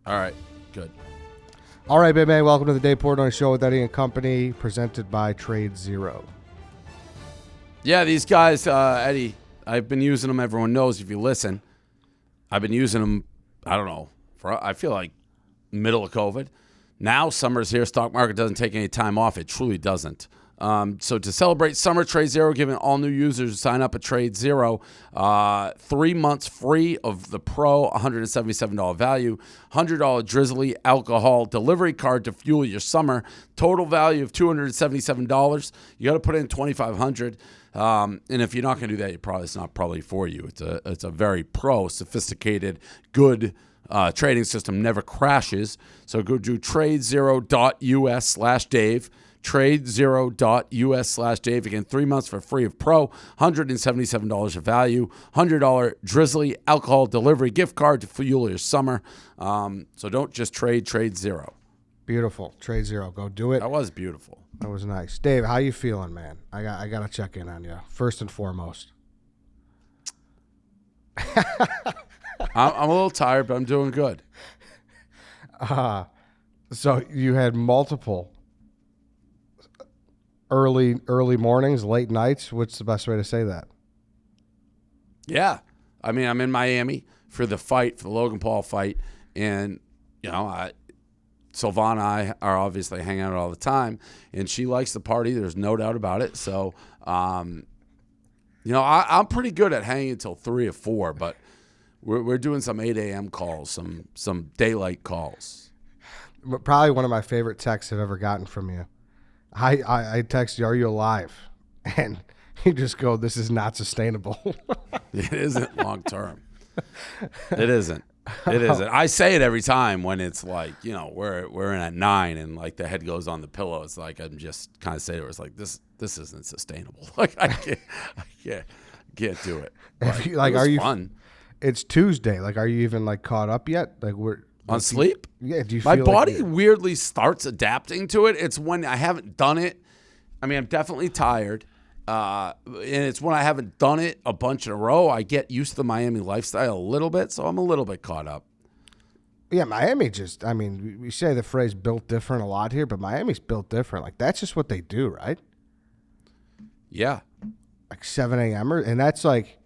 All right, good. All right, baby, welcome to the Dave Portnoy Show with Eddie and Company, presented by TRADEZERO. Yeah, these guys, Eddie, I've been using them. Everyone knows if you listen. I've been using them, I don't know, I feel like middle of COVID. Now summer's here. Stock market doesn't take any time off. It truly doesn't. So to celebrate summer, TRADEZERO giving all new users who sign up at TRADEZERO 3 months free of the Pro, $177 value, $100 Drizzly alcohol delivery card to fuel your summer. Total value of $277. You got to put in $2,500. And if you're not going to do that, it's not probably for you. It's a very pro, sophisticated, good trading system. Never crashes. So go to tradezero.us/Dave. Tradezero.us/Dave. Again, 3 months for free of Pro, $177 of value, $100 Drizzly alcohol delivery gift card to fuel your summer. So don't just TRADEZERO. Beautiful. TRADEZERO. Go do it. That was beautiful. That was nice. Dave, how you feeling, man? I got to check in on you, first and foremost. I'm a little tired, but I'm doing good. So you had multiple early mornings, late nights. What's the best way to say that? Yeah. I mean, I'm in Miami for the fight, for the Logan Paul fight. And, you know, Silvana and I are obviously hanging out all the time. And she likes the party. There's no doubt about it. So, you know, I'm pretty good at hanging until 3 or 4. But we're doing some 8 a.m. calls, some daylight calls. Probably one of my favorite texts I've ever gotten from you. I text you, "Are you alive?" And you just go, "This is not sustainable." It isn't long term. It isn't. It isn't. I say it every time when it's like, you know, we're in at 9 and like the head goes on the pillow. It's like I'm just kind of saying it. It's like this isn't sustainable. Like I can't do it. Like, it was are you fun? It's Tuesday. Like, are you even like caught up yet? Like we're on sleep? Yeah. Do you My feel body like weirdly starts adapting to it. It's when I haven't done it. I mean, I'm definitely tired. And it's when I haven't done it a bunch in a row. I get used to the Miami lifestyle a little bit, so I'm a little bit caught up. Yeah, Miami just, I mean, we say the phrase built different a lot here, but Miami's built different. Like, that's just what they do, right? Yeah. Like 7 a.m. And that's like,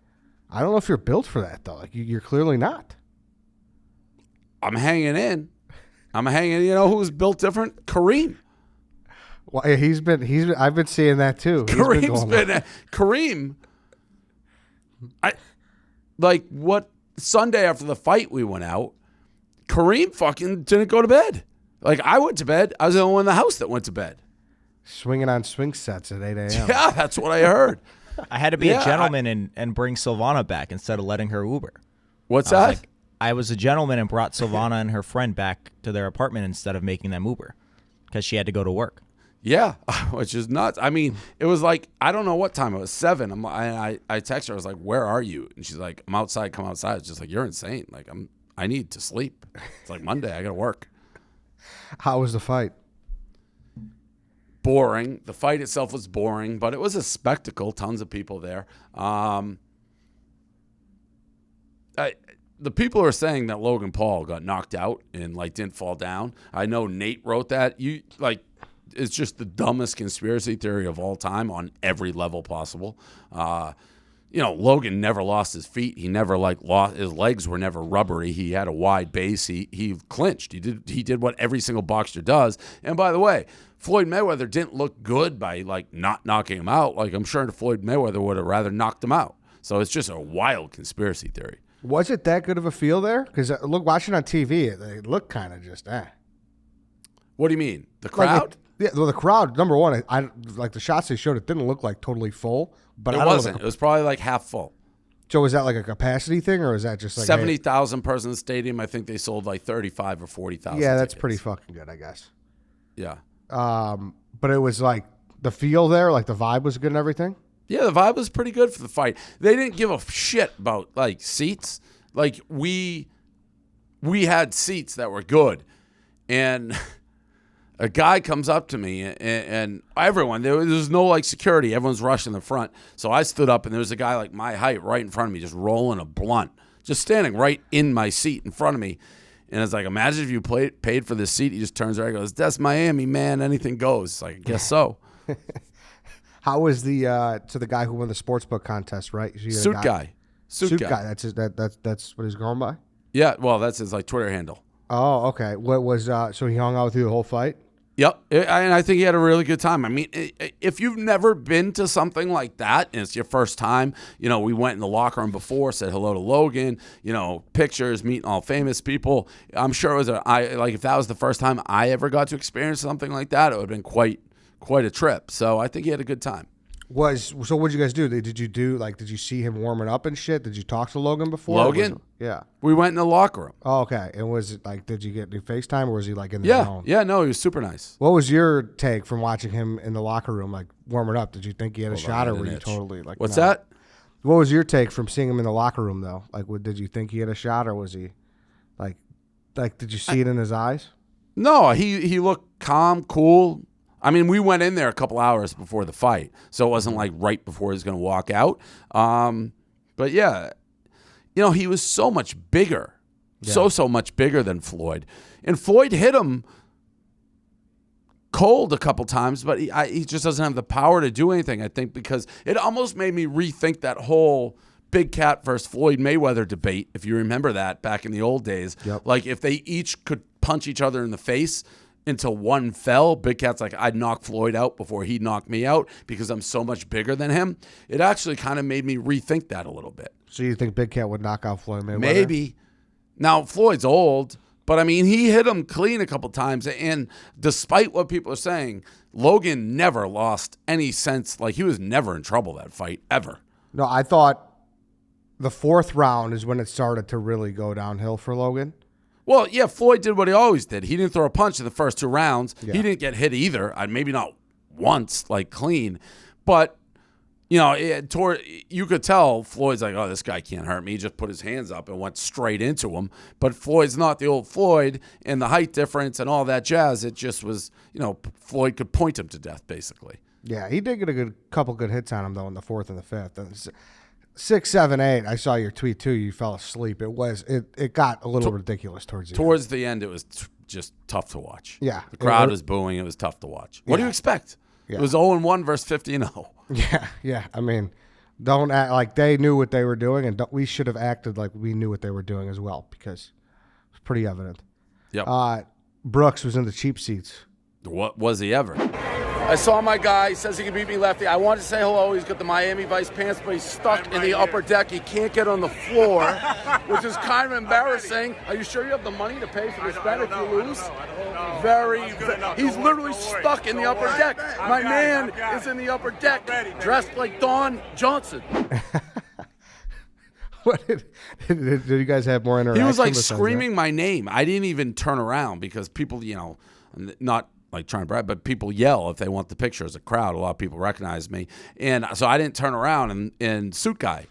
I don't know if you're built for that, though. Like, you're clearly not. I'm hanging in. You know who's built different? Kareem. Well, yeah, I've been seeing that too. Kareem. Sunday after the fight we went out, Kareem fucking didn't go to bed. Like, I went to bed. I was the only one in the house that went to bed. Swinging on swing sets at 8 a.m. Yeah, that's what I heard. I had to be a gentleman and bring Silvana back instead of letting her Uber. What's that? I was a gentleman and brought Silvana and her friend back to their apartment instead of making them Uber because she had to go to work. Yeah, which is nuts. I mean, it was like, I don't know what time. It was 7. I texted her. I was like, "Where are you?" And she's like, "I'm outside. Come outside." It's just like, "You're insane. Like, I need to sleep. It's like Monday. I got to work." How was the fight? Boring. The fight itself was boring, but it was a spectacle. Tons of people there. The people are saying that Logan Paul got knocked out and like didn't fall down. I know Nate wrote that. It's just the dumbest conspiracy theory of all time on every level possible. Logan never lost his feet. He never lost his legs. Were never rubbery. He had a wide base. He clinched. He did what every single boxer does. And by the way, Floyd Mayweather didn't look good by like not knocking him out. Like, I'm sure Floyd Mayweather would have rather knocked him out. So it's just a wild conspiracy theory. Was it that good of a feel there? Because watching on TV, they look kind of just What do you mean? The crowd? The crowd. Number one, I like the shots they showed. It didn't look like totally full, but it wasn't. It was probably like half full. So is that like a capacity thing, or is that just like 70,000 person stadium? I think they sold like 35 or 40,000. Yeah, that's tickets. pretty fucking good, I guess. Yeah. But it was like the feel there, like the vibe was good and everything. Yeah, the vibe was pretty good for the fight. They didn't give a shit about like seats. Like we had seats that were good, and a guy comes up to me and everyone, there was no like security. Everyone's rushing the front. So I stood up and there was a guy like my height right in front of me, just rolling a blunt, just standing right in my seat in front of me. And it's like, imagine if you paid for this seat. He just turns around and goes, "That's Miami, man. Anything goes." It's like, I guess so. How was the guy who won the sportsbook contest, right? Suit guy. Suit guy. That's what he's going by? Yeah, well, that's his like Twitter handle. Oh, okay. What was so he hung out with you the whole fight? Yep, and I think he had a really good time. I mean, if you've never been to something like that and it's your first time, we went in the locker room before, said hello to Logan, pictures, meeting all famous people. I'm sure it was if that was the first time I ever got to experience something like that, it would have been quite a trip. So I think he had a good time. So what did you guys do? Did you see him warming up and shit? Did you talk to Logan before? Logan? Yeah. We went in the locker room. Oh, okay. And was it like, did you get any FaceTime or was he like in the zone? Yeah, no, he was super nice. What was your take from watching him in the locker room, like warming up? Did you think he had a shot or were you totally like, what's no? that? What was your take from seeing him in the locker room though? Like, did you think he had a shot or was he like, did you see it in his eyes? No, he looked calm, cool. I mean, we went in there a couple hours before the fight, so it wasn't like right before he was going to walk out. But yeah, he was so much bigger, so much bigger than Floyd. And Floyd hit him cold a couple times, but he just doesn't have the power to do anything, I think, because it almost made me rethink that whole Big Cat versus Floyd Mayweather debate, if you remember that back in the old days. Yep. Like, if they each could punch each other in the face until one fell, Big Cat's like, I'd knock Floyd out before he'd knock me out because I'm so much bigger than him. It actually kind of made me rethink that a little bit. So you think Big Cat would knock out Floyd Mayweather? Maybe. Now, Floyd's old, but I mean, he hit him clean a couple times. And despite what people are saying, Logan never lost any sense. Like, he was never in trouble that fight, ever. No, I thought the fourth round is when it started to really go downhill for Logan. Well, yeah, Floyd did what he always did. He didn't throw a punch in the first 2 rounds. Yeah. He didn't get hit either. Maybe not once, like clean. But, you could tell Floyd's like, oh, this guy can't hurt me. He just put his hands up and went straight into him. But Floyd's not the old Floyd, and the height difference and all that jazz, it just was, Floyd could point him to death, basically. Yeah, he did get a couple good hits on him, though, in the fourth and the fifth. 6, 7, 8. I saw your tweet too. You fell asleep. It got a little ridiculous towards the end. Towards the end, it was just tough to watch. Yeah, the crowd was booing. It was tough to watch. What do you expect? Yeah. It was 0-1 versus 50-0. Yeah. I mean, don't act like they knew what they were doing, and we should have acted like we knew what they were doing as well because it was pretty evident. Yep. Brooks was in the cheap seats. What was he ever? I saw my guy. He says he can beat me lefty. I wanted to say hello. He's got the Miami Vice pants, but he's stuck in the upper deck. He can't get on the floor, which is kind of embarrassing. Are you sure you have the money to pay for this bet if you lose? He's literally stuck in the upper deck. My man is in the upper deck, dressed like Don Johnson. What did you guys have more interaction? He was like screaming my name. I didn't even turn around because people, not like trying to brag, but people yell if they want the picture as a crowd. A lot of people recognize me. And so I didn't turn around, and Suit Guy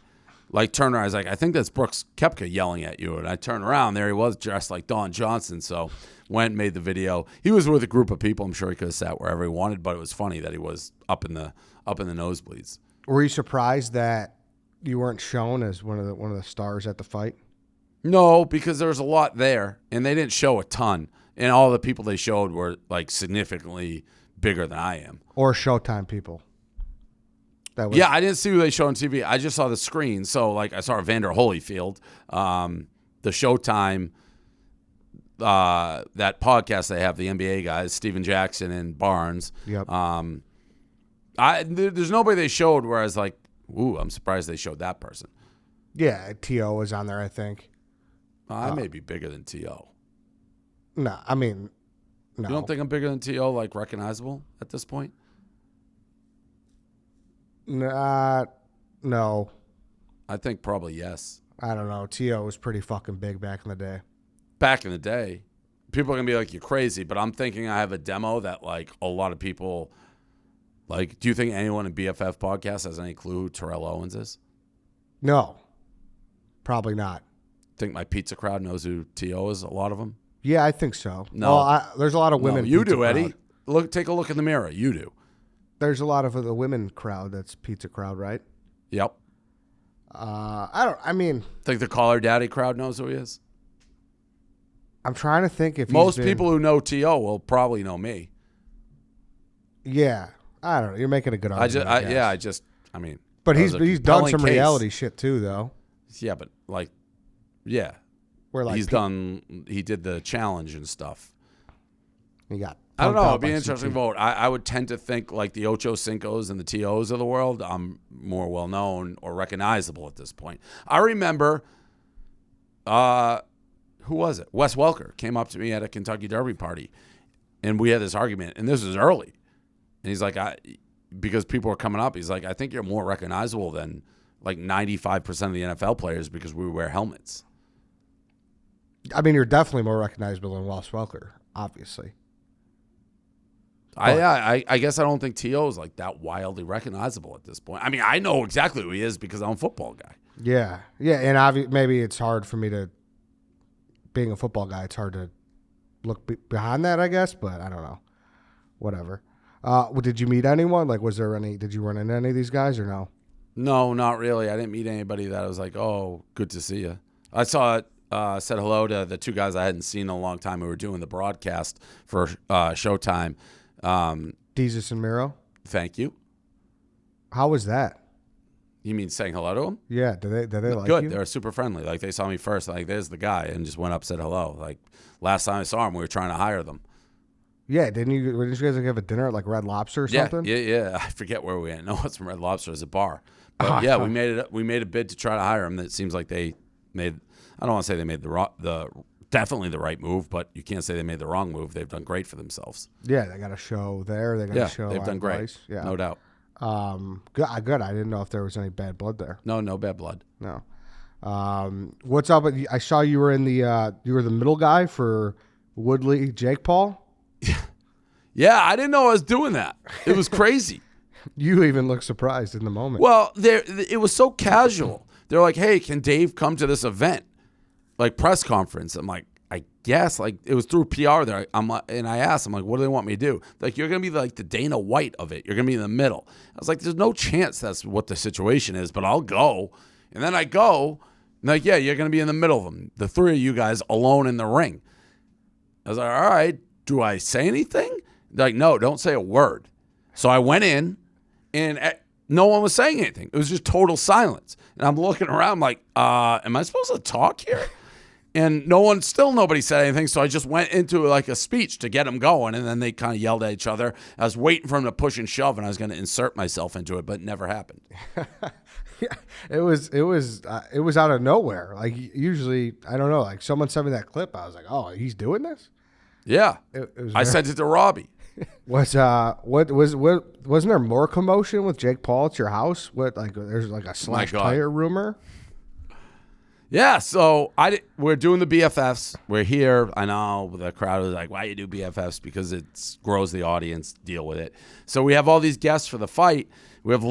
turned around. I was like, I think that's Brooks Koepka yelling at you. And I turned around. There he was dressed like Don Johnson. So went and made the video. He was with a group of people. I'm sure he could have sat wherever he wanted, but it was funny that he was up in the nosebleeds. Were you surprised that you weren't shown as one of the stars at the fight? No, because there was a lot there, and they didn't show a ton. And all the people they showed were like significantly bigger than I am. Or Showtime people. Yeah, I didn't see who they showed on TV. I just saw the screen. So like I saw Evander Holyfield, the Showtime, that podcast they have, the NBA guys, Steven Jackson and Barnes. Yep. There's nobody they showed where I was like, ooh, I'm surprised they showed that person. Yeah, T.O. was on there, I think. I may be bigger than T.O. No, I mean, no. You don't think I'm bigger than T.O., like recognizable at this point? No. I think probably yes. I don't know. T.O. was pretty fucking big back in the day. Back in the day. People are going to be like, you're crazy, but I'm thinking I have a demo that like a lot of people, like, do you think anyone in BFF podcast has any clue who Terrell Owens is? No. Probably not. Think my pizza crowd knows who T.O. is, a lot of them? Yeah, I think so. No. Well, there's a lot of women. No, you do, crowd. Eddie. Take a look in the mirror. You do. There's a lot of the women crowd that's pizza crowd, right? Yep. Think the Caller Daddy crowd knows who he is? Think the Caller Daddy crowd knows who he is? I don't know. I mean, no. Think the Caller Daddy crowd knows who he is? Yep. I mean, think the Caller Daddy crowd knows who he is? Think the Caller Daddy crowd knows who he is? I'm trying to think if Most people who know T.O. will probably know me. Yeah, I don't know. You're making a good argument. I mean. But he's done compelling some case. reality shit too, though. Yeah, but like, yeah. Where like he did the challenge and stuff. He got. I don't know. It'd be by an interesting CT. vote. I would tend to think like the Ocho Cincos and the TOs of the world, I'm more well known or recognizable at this point. I remember, who was it? Wes Welker came up to me at a Kentucky Derby party, and we had this argument, and this was early. And he's like, because people were coming up, he's like, I think you're more recognizable than like 95% of the NFL players because we wear helmets. I mean, you're definitely more recognizable than Wes Welker, obviously. I guess I don't think T.O. is like that wildly recognizable at this point. I mean, I know exactly who he is because I'm a football guy. Yeah, and maybe it's hard for me to, being a football guy, it's hard to look behind that, I guess, but I don't know. Whatever. Did you meet anyone? Like, did you run into any of these guys or no? No, not really. I didn't meet anybody that I was like, oh, good to see you. I said hello to the two guys I hadn't seen in a long time who were doing the broadcast for Showtime. Jesus and Miro? Thank you. How was that? You mean saying hello to them? Yeah. Did they like Good. you? They were super friendly. Like, they saw me first. Like, there's the guy, and just went up, said hello. Like, last time I saw him, we were trying to hire them. Yeah, didn't you guys like have a dinner at like Red Lobster or something? Yeah. I forget where we went. No, it's from Red Lobster. It's a bar. But yeah, we made a bid to try to hire him. That seems like they made. I don't want to say they made definitely the right move, but you can't say they made the wrong move. They've done great for themselves. Yeah, they got a show there. They got a show. They've done great. Vice. Yeah, no doubt. Good. I didn't know if there was any bad blood there. No bad blood. No. What's up? I saw you were you were the middle guy for Woodley Jake Paul. Yeah, I didn't know I was doing that. It was crazy. You even looked surprised in the moment. Well, it was so casual. They're like, "Hey, can Dave come to this event, like press conference?" I'm like, "I guess." Like, it was through PR there. And I asked, "I'm like, what do they want me to do?" Like, "You're gonna be like the Dana White of it. You're gonna be in the middle." I was like, "There's no chance that's what the situation is, but I'll go." And then I go, and like, "Yeah, you're gonna be in the middle of them. The three of you guys alone in the ring." I was like, "All right. Do I say anything?" They're like, "No, don't say a word." So I went in, and no one was saying anything. It was just total silence. And I'm looking around, I'm like, am I supposed to talk here? And nobody said anything. So I just went into like a speech to get them going. And then they kind of yelled at each other. I was waiting for them to push and shove, and I was going to insert myself into it, but it never happened. Yeah, it was out of nowhere. Like, usually, I don't know. Like, someone sent me that clip. I was like, oh, he's doing this? Yeah. I sent it to Robbie. Wasn't there more commotion with Jake Paul at your house? There's like a slash tire rumor? Yeah, so we're doing the BFFs. We're here. I know the crowd is like, why you do BFFs? Because it grows the audience. Deal with it. So we have all these guests for the fight. We have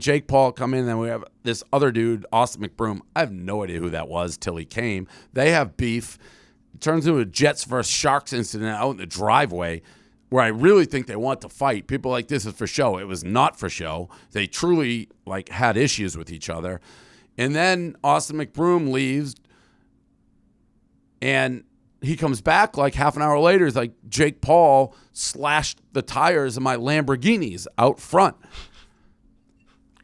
Jake Paul come in, and then we have this other dude, Austin McBroom. I have no idea who that was till he came. They have beef. It turns into a Jets versus Sharks incident out in the driveway, where I really think they want to fight. People like, this is for show. It was not for show. They truly had issues with each other. And then Austin McBroom leaves, and he comes back like half an hour later. He's like, Jake Paul slashed the tires of my Lamborghinis out front.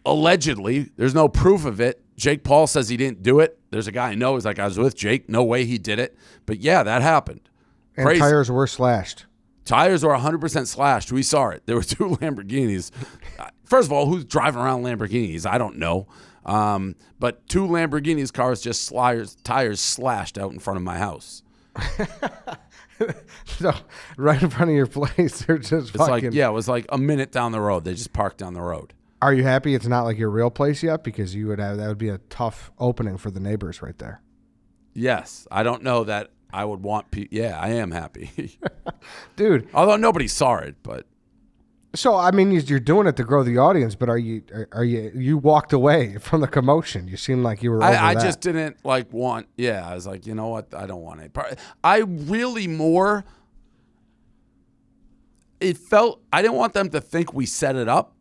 Allegedly, there's no proof of it. Jake Paul says he didn't do it. There's a guy I know. He's like, I was with Jake. No way he did it. But yeah, that happened. And Crazy. Tires were slashed. Tires were 100% slashed. We saw it. There were two Lamborghinis. First of all, who's driving around Lamborghinis? I don't know. But two Lamborghinis cars just tires slashed out in front of my house. So, right in front of your place, they're just fucking... it was like a minute down the road. They just parked down the road. Are you happy it's not like your real place yet? Because that would be a tough opening for the neighbors right there. Yes. I don't know that I would want yeah, I am happy. Dude. Although nobody saw it, but... So, I mean, you're doing it to grow the audience, but you walked away from the commotion. You seemed like you were over I that. just didn't want... Yeah, I was like, you know what? I don't want it. I really more... It felt... I didn't want them to think we set it up,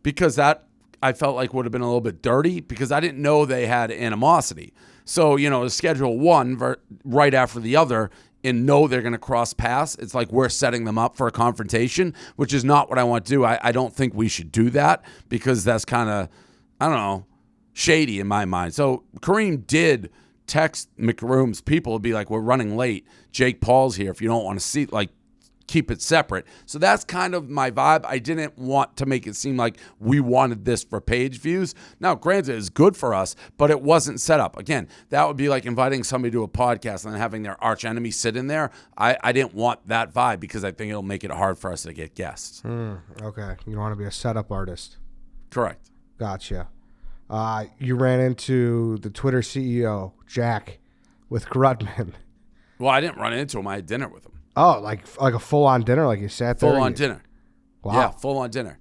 because that... I felt like would have been a little bit dirty because I didn't know they had animosity. So, to schedule one right after the other and know they're going to cross paths, it's like we're setting them up for a confrontation, which is not what I want to do. I don't think we should do that because that's kind of, I don't know, shady in my mind. So Kareem did text McRoom's people, be like, we're running late. Jake Paul's here if you don't want to see, like, keep it separate. So that's kind of my vibe. I didn't want to make it seem like we wanted this for page views. Now, granted, it's good for us, but it wasn't set up. Again, that would be like inviting somebody to a podcast and then having their arch enemy sit in there. I didn't want that vibe because I think it'll make it hard for us to get guests. Okay. You don't want to be a setup artist. Correct. Gotcha. You ran into the Twitter CEO, Jack, with Grudman. Well, I didn't run into him. I had dinner with him. Oh, like a full-on dinner? Like you sat there? Full-on dinner. Wow. Yeah, full-on dinner.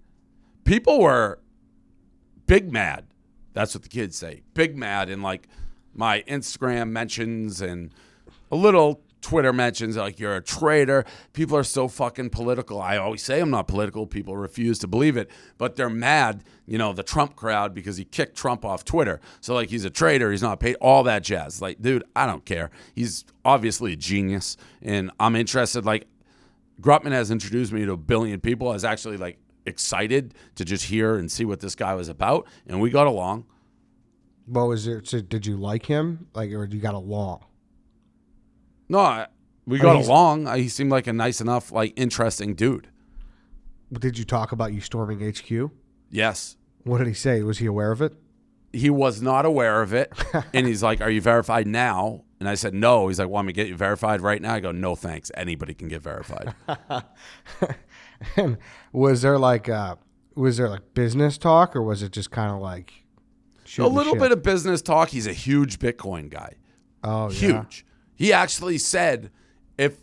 People were big mad. That's what the kids say. Big mad in, like, my Instagram mentions and a little Twitter mentions, like, you're a traitor. People are so fucking political. I always say I'm not political. People refuse to believe it. But they're mad, the Trump crowd, because he kicked Trump off Twitter. So, like, he's a traitor. He's not paid. All that jazz. Like, dude, I don't care. He's obviously a genius. And I'm interested. Like, Grutman has introduced me to a billion people. I was actually, like, excited to just hear and see what this guy was about. And we got along. What was it? So did you like him? Like, or you got along? No, we got along. He seemed like a nice enough, like, interesting dude. Did you talk about you storming HQ? Yes. What did he say? Was he aware of it? He was not aware of it. And he's like, are you verified now? And I said, no. He's like, want me to get you verified right now? I go, no, thanks. Anybody can get verified. And was there like business talk, or was it just kind of like a little bit of business talk? He's a huge Bitcoin guy. Oh, huge. Yeah. He actually said if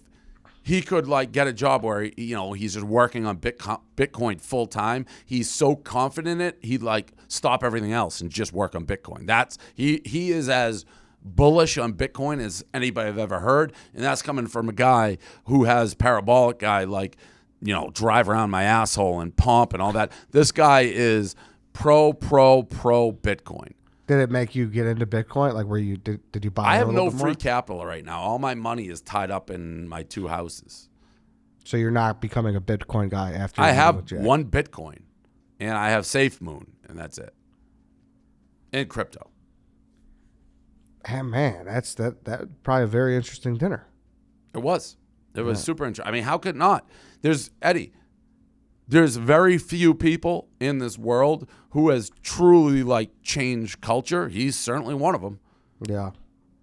he could, like, get a job where, he's just working on Bitcoin full time, he's so confident in it, he'd, like, stop everything else and just work on Bitcoin. He is as bullish on Bitcoin as anybody I've ever heard, and that's coming from a guy who has parabolic guy, like, drive around my asshole and pump and all that. This guy is pro Bitcoin. Did it make you get into Bitcoin? Like, where you did you buy? I have no free capital right now. All my money is tied up in my 2 houses. So you're not becoming a Bitcoin guy after? I have 1 Bitcoin, and I have SafeMoon, and that's it. And crypto. Hey, man, that probably a very interesting dinner. It was super interesting. I mean, how could it not? There's very few people in this world who has truly, like, changed culture. He's certainly one of them. Yeah.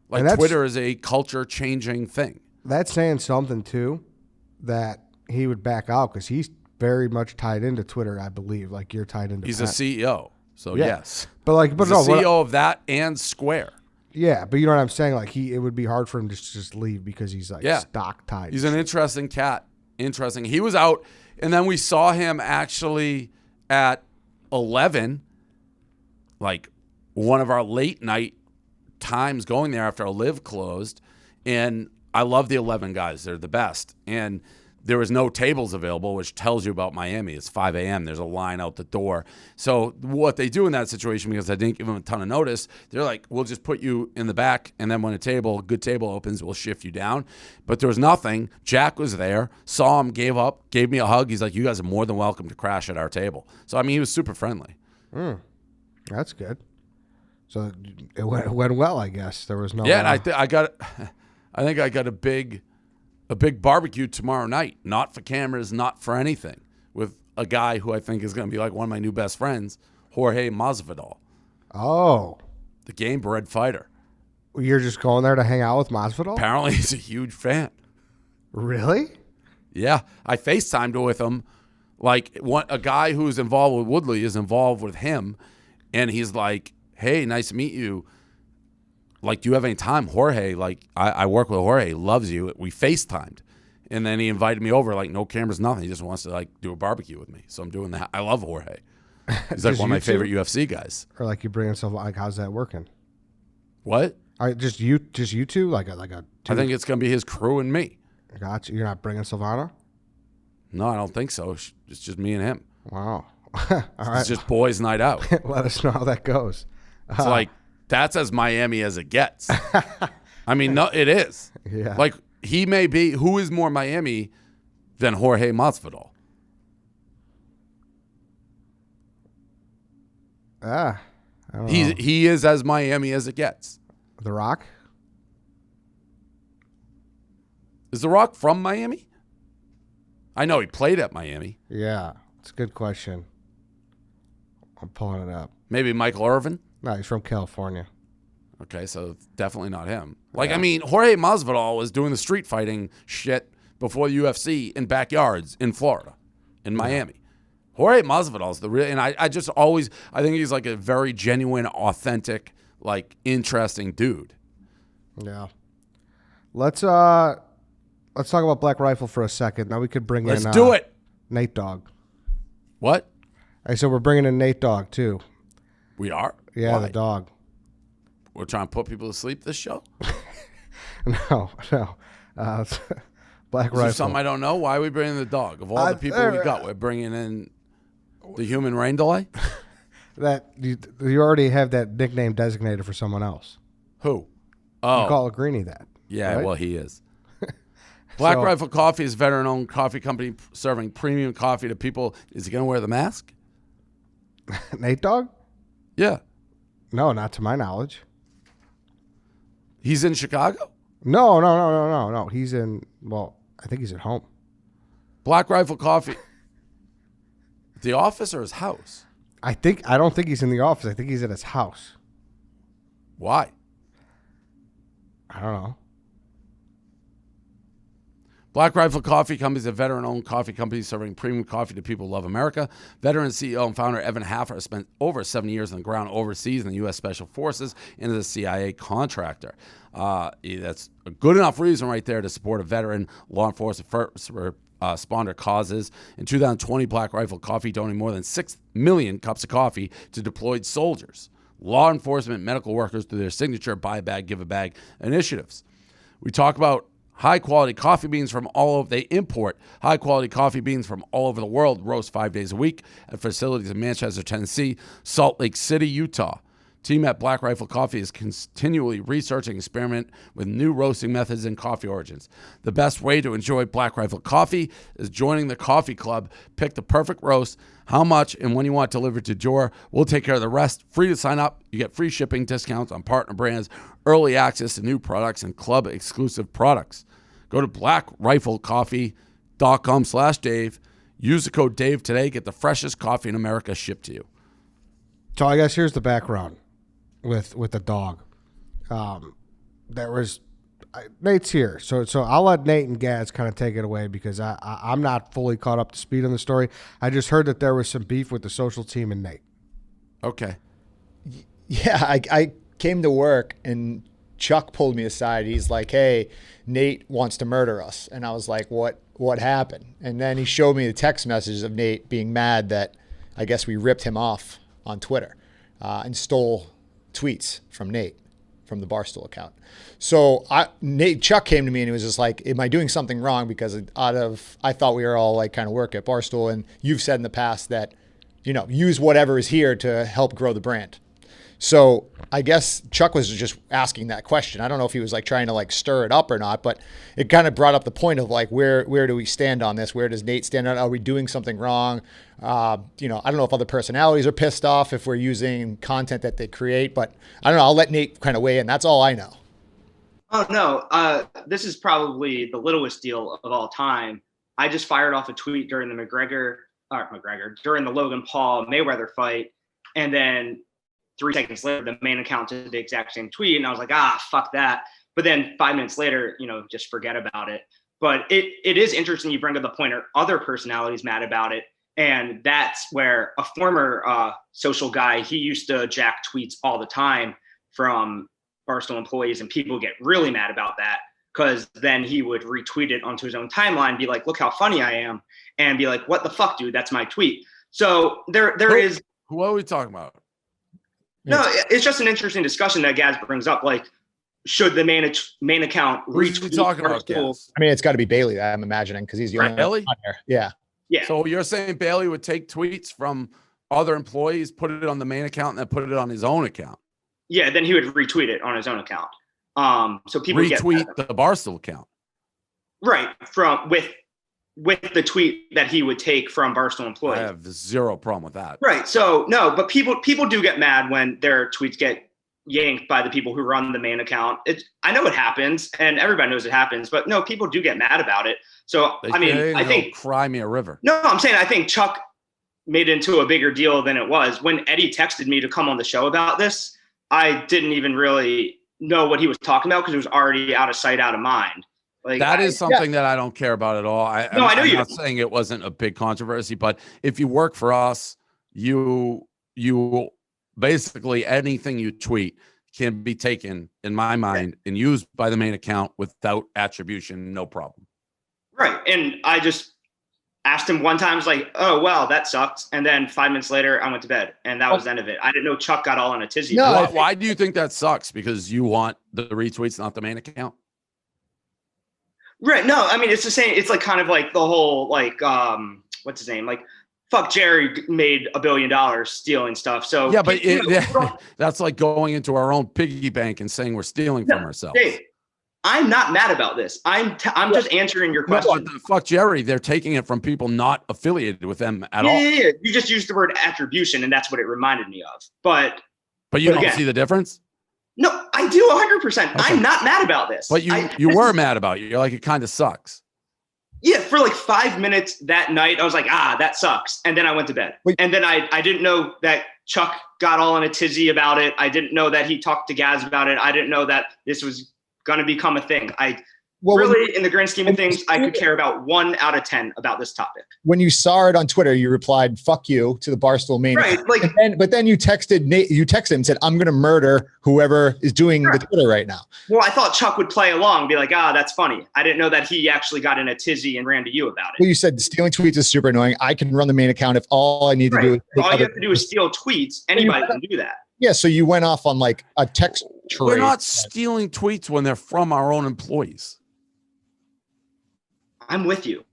Like, Twitter is a culture-changing thing. That's saying something, too, that he would back out, because he's very much tied into Twitter, I believe. Like, you're tied into He's a CEO, so yes. But he's a CEO of that and Square. Yeah, but you know what I'm saying? Like, it would be hard for him to just leave because he's, like, stock tied. He's an interesting cat. Interesting. He was out, and then we saw him actually at 11, like, one of our late night times going there after our live closed. And I love the 11 guys. They're the best. And there was no tables available, which tells you about Miami. It's 5 a.m. There's a line out the door. So what they do in that situation, because I didn't give them a ton of notice, they're like, we'll just put you in the back, and then when a good table opens, we'll shift you down. But there was nothing. Jack was there, saw him, gave me a hug. He's like, you guys are more than welcome to crash at our table. So, I mean, he was super friendly. That's good. So it went well, I guess. There was no... Yeah, and I think I got a big barbecue tomorrow night, not for cameras, not for anything, with a guy who I think is going to be like one of my new best friends, Jorge Masvidal. Oh. The game bred fighter. You're just going there to hang out with Masvidal? Apparently he's a huge fan. Really? Yeah. I FaceTimed with him. Like, a guy who's involved with Woodley is involved with him, and he's like, hey, nice to meet you. Like, do you have any time? Jorge, like, I work with Jorge. He loves you. We FaceTimed. And then he invited me over, like, no cameras, nothing. He just wants to, like, do a barbecue with me. So I'm doing that. I love Jorge. He's like one of my favorite UFC guys. Or, like, you bring yourself, like, how's that working? What? All right, just you two? Like a two? I think it's going to be his crew and me. Gotcha. You're not bringing Silvana? No, I don't think so. It's just me and him. Wow. All right. It's just boys' night out. Let us know how that goes. It's like, that's as Miami as it gets. I mean, no, it is. Yeah. Like, he may be, who is more Miami than Jorge Masvidal? I don't know. He is as Miami as it gets. The Rock? Is The Rock from Miami? I know he played at Miami. Yeah. It's a good question. I'm pulling it up. Maybe Michael Irvin? No, he's from California. Okay, so definitely not him. Like, I mean, Jorge Masvidal was doing the street fighting shit before the UFC in backyards in Florida, in Miami. Jorge Masvidal's the real, and I just always, I think he's like a very genuine, authentic, like interesting dude. Yeah. Let's talk about Black Rifle for a second. Now we could bring Let's in do it. Nate Dogg. What? So we're bringing in Nate Dogg too. We are? Yeah, Why? the dog. We're trying to put people to sleep this show? No. Black Is there Rifle. something I don't know? Why are we bringing the dog? Of all the people we got, we're bringing in the human rain delay? That you already have that nickname designated for someone else. Who? You Oh, call Greeny that. yeah, right? well, he is. Black So- Rifle Coffee is a veteran-owned coffee company serving premium coffee to people. Is he going to wear the mask? Nate Dogg? Yeah. No, not to my knowledge. He's in Chicago? No. He's in, well, I think he's at home. Black Rifle Coffee. The office or his house? I don't think he's in the office. I think he's at his house. Why? I don't know. Black Rifle Coffee Company is a veteran-owned coffee company serving premium coffee to people who love America. Veteran CEO and founder Evan Haffer has spent over 7 years on the ground overseas in the U.S. Special Forces and is a CIA contractor. That's a good enough reason right there to support a veteran law enforcement first responder causes. In 2020, Black Rifle Coffee donated more than 6 million cups of coffee to deployed soldiers, law enforcement, medical workers through their signature Buy a Bag, Give a Bag initiatives. We talk about high-quality coffee beans from all over. They import high-quality coffee beans from all over the world, roast 5 days a week at facilities in Manchester, Tennessee, Salt Lake City, Utah. Team at Black Rifle Coffee is continually researching and experiment with new roasting methods and coffee origins. The best way to enjoy Black Rifle Coffee is joining the coffee club. Pick the perfect roast, how much, and when you want delivered to your door. We'll take care of the rest. Free to sign up. You get free shipping discounts on partner brands, early access to new products, and club exclusive products. Go to blackriflecoffee.com/Dave. Use the code Dave today. Get the freshest coffee in America shipped to you. So I guess here's the background with the dog. Nate's here, so I'll let Nate and Gaz kind of take it away because I'm not fully caught up to speed on the story. I just heard that there was some beef with the social team and Nate. Okay. Yeah, I came to work and Chuck pulled me aside. He's like, "Hey, Nate wants to murder us." And I was like, what happened? And then he showed me the text messages of Nate being mad that I guess we ripped him off on Twitter and stole tweets from Nate from the Barstool account. So Chuck came to me and he was just like, "Am I doing something wrong? Because I thought we were all like kind of work at Barstool, and you've said in the past that, use whatever is here to help grow the brand." So I guess Chuck was just asking that question. I don't know if he was like trying to like stir it up or not, but it kind of brought up the point of like, where do we stand on this? Where does Nate stand on? Are we doing something wrong? I don't know if other personalities are pissed off if we're using content that they create, but I don't know. I'll let Nate kind of weigh in. That's all I know. Oh, no. This is probably the littlest deal of all time. I just fired off a tweet during the during the Logan Paul Mayweather fight. And then 3 seconds later, the main account did the exact same tweet. And I was like, fuck that. But then 5 minutes later, just forget about it. But it is interesting you bring up the point, are other personalities mad about it? And that's where a former social guy, he used to jack tweets all the time from Barstool employees, and people get really mad about that because then he would retweet it onto his own timeline, be like, "Look how funny I am," and be like, "What the fuck, dude? That's my tweet." So there is. Who are we talking about? No, it's just an interesting discussion that Gaz brings up. Like, should the main account Who's he retweet talking about, Barstool? Gaz? I mean, it's got to be Bailey, I'm imagining, because he's the only one Bailey? on here. Yeah. Yeah. So you're saying Bailey would take tweets from other employees put it on the main account and then put it on his own account. Yeah, then he would retweet it on his own account. So people retweet the Barstool account. Right, from with the tweet that he would take from Barstool employees. I have zero problem with that. Right. So no, but people do get mad when their tweets get yanked by the people who run the main account. I know it happens, and everybody knows it happens, but no, people do get mad about it. So I think cry me a river. No, I'm saying I think Chuck made it into a bigger deal than it was. When Eddie texted me to come on the show about this, I didn't even really know what he was talking about because it was already out of sight, out of mind. Like that is something that I don't care about at all. I'm not saying it wasn't a big controversy, but if you work for us, you basically anything you tweet can be taken, in my mind, and used by the main account without attribution, no problem. Right. And I just asked him one time, I was like, oh, well, that sucked. And then 5 minutes later, I went to bed. And that was the end of it. I didn't know Chuck got all in a tizzy. No, why do you think that sucks? Because you want the retweets, not the main account? Right. No, I mean, it's the same. It's like kind of like the whole, like, what's his name? Like, fuck, Jerry made $1 billion stealing stuff. So yeah, but that's like going into our own piggy bank and saying we're stealing from ourselves. Dave, I'm not mad about this. I'm just answering your question. No, fuck Jerry. They're taking it from people not affiliated with them at all. Yeah. You just used the word attribution, and that's what it reminded me of. But you don't see the difference? No, I do 100%. Okay. I'm not mad about this. But you were mad about it. You're like, it kind of sucks. Yeah, for like 5 minutes that night, I was like, that sucks. And then I went to bed. Wait. And then I didn't know that Chuck got all in a tizzy about it. I didn't know that he talked to Gaz about it. I didn't know that this was going to become a thing. In the grand scheme of things, I could care about 1 out of 10 about this topic. When you saw it on Twitter, you replied, "Fuck you" to the Barstool main. Right. But then you texted Nate. You texted him and said, "I'm going to murder whoever is doing the Twitter right now." Well, I thought Chuck would play along and be like, that's funny. I didn't know that he actually got in a tizzy and ran to you about it. Well, you said stealing tweets is super annoying. I can run the main account if all I need to do is all you have to do is steal tweets. Anybody can do that. Yeah. So you went off on like a text trade. We're not stealing tweets when they're from our own employees. I'm with you.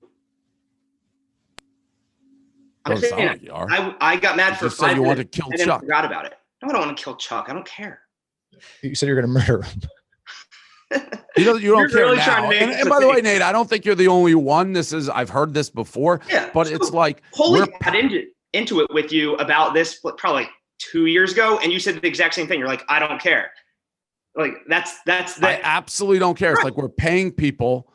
I'm saying like you are. I got mad for 5 minutes. You want to kill and Chuck. Then forgot about it. No, I don't want to kill Chuck. I don't care. You said you're going to murder him. You don't care really now. And by the way, Nate, I don't think you're the only one. I've heard this before. Yeah, but it's like Holy got into it with you about this probably like 2 years ago, and you said the exact same thing. You're like, I don't care. Like that's I absolutely don't care. It's like we're paying people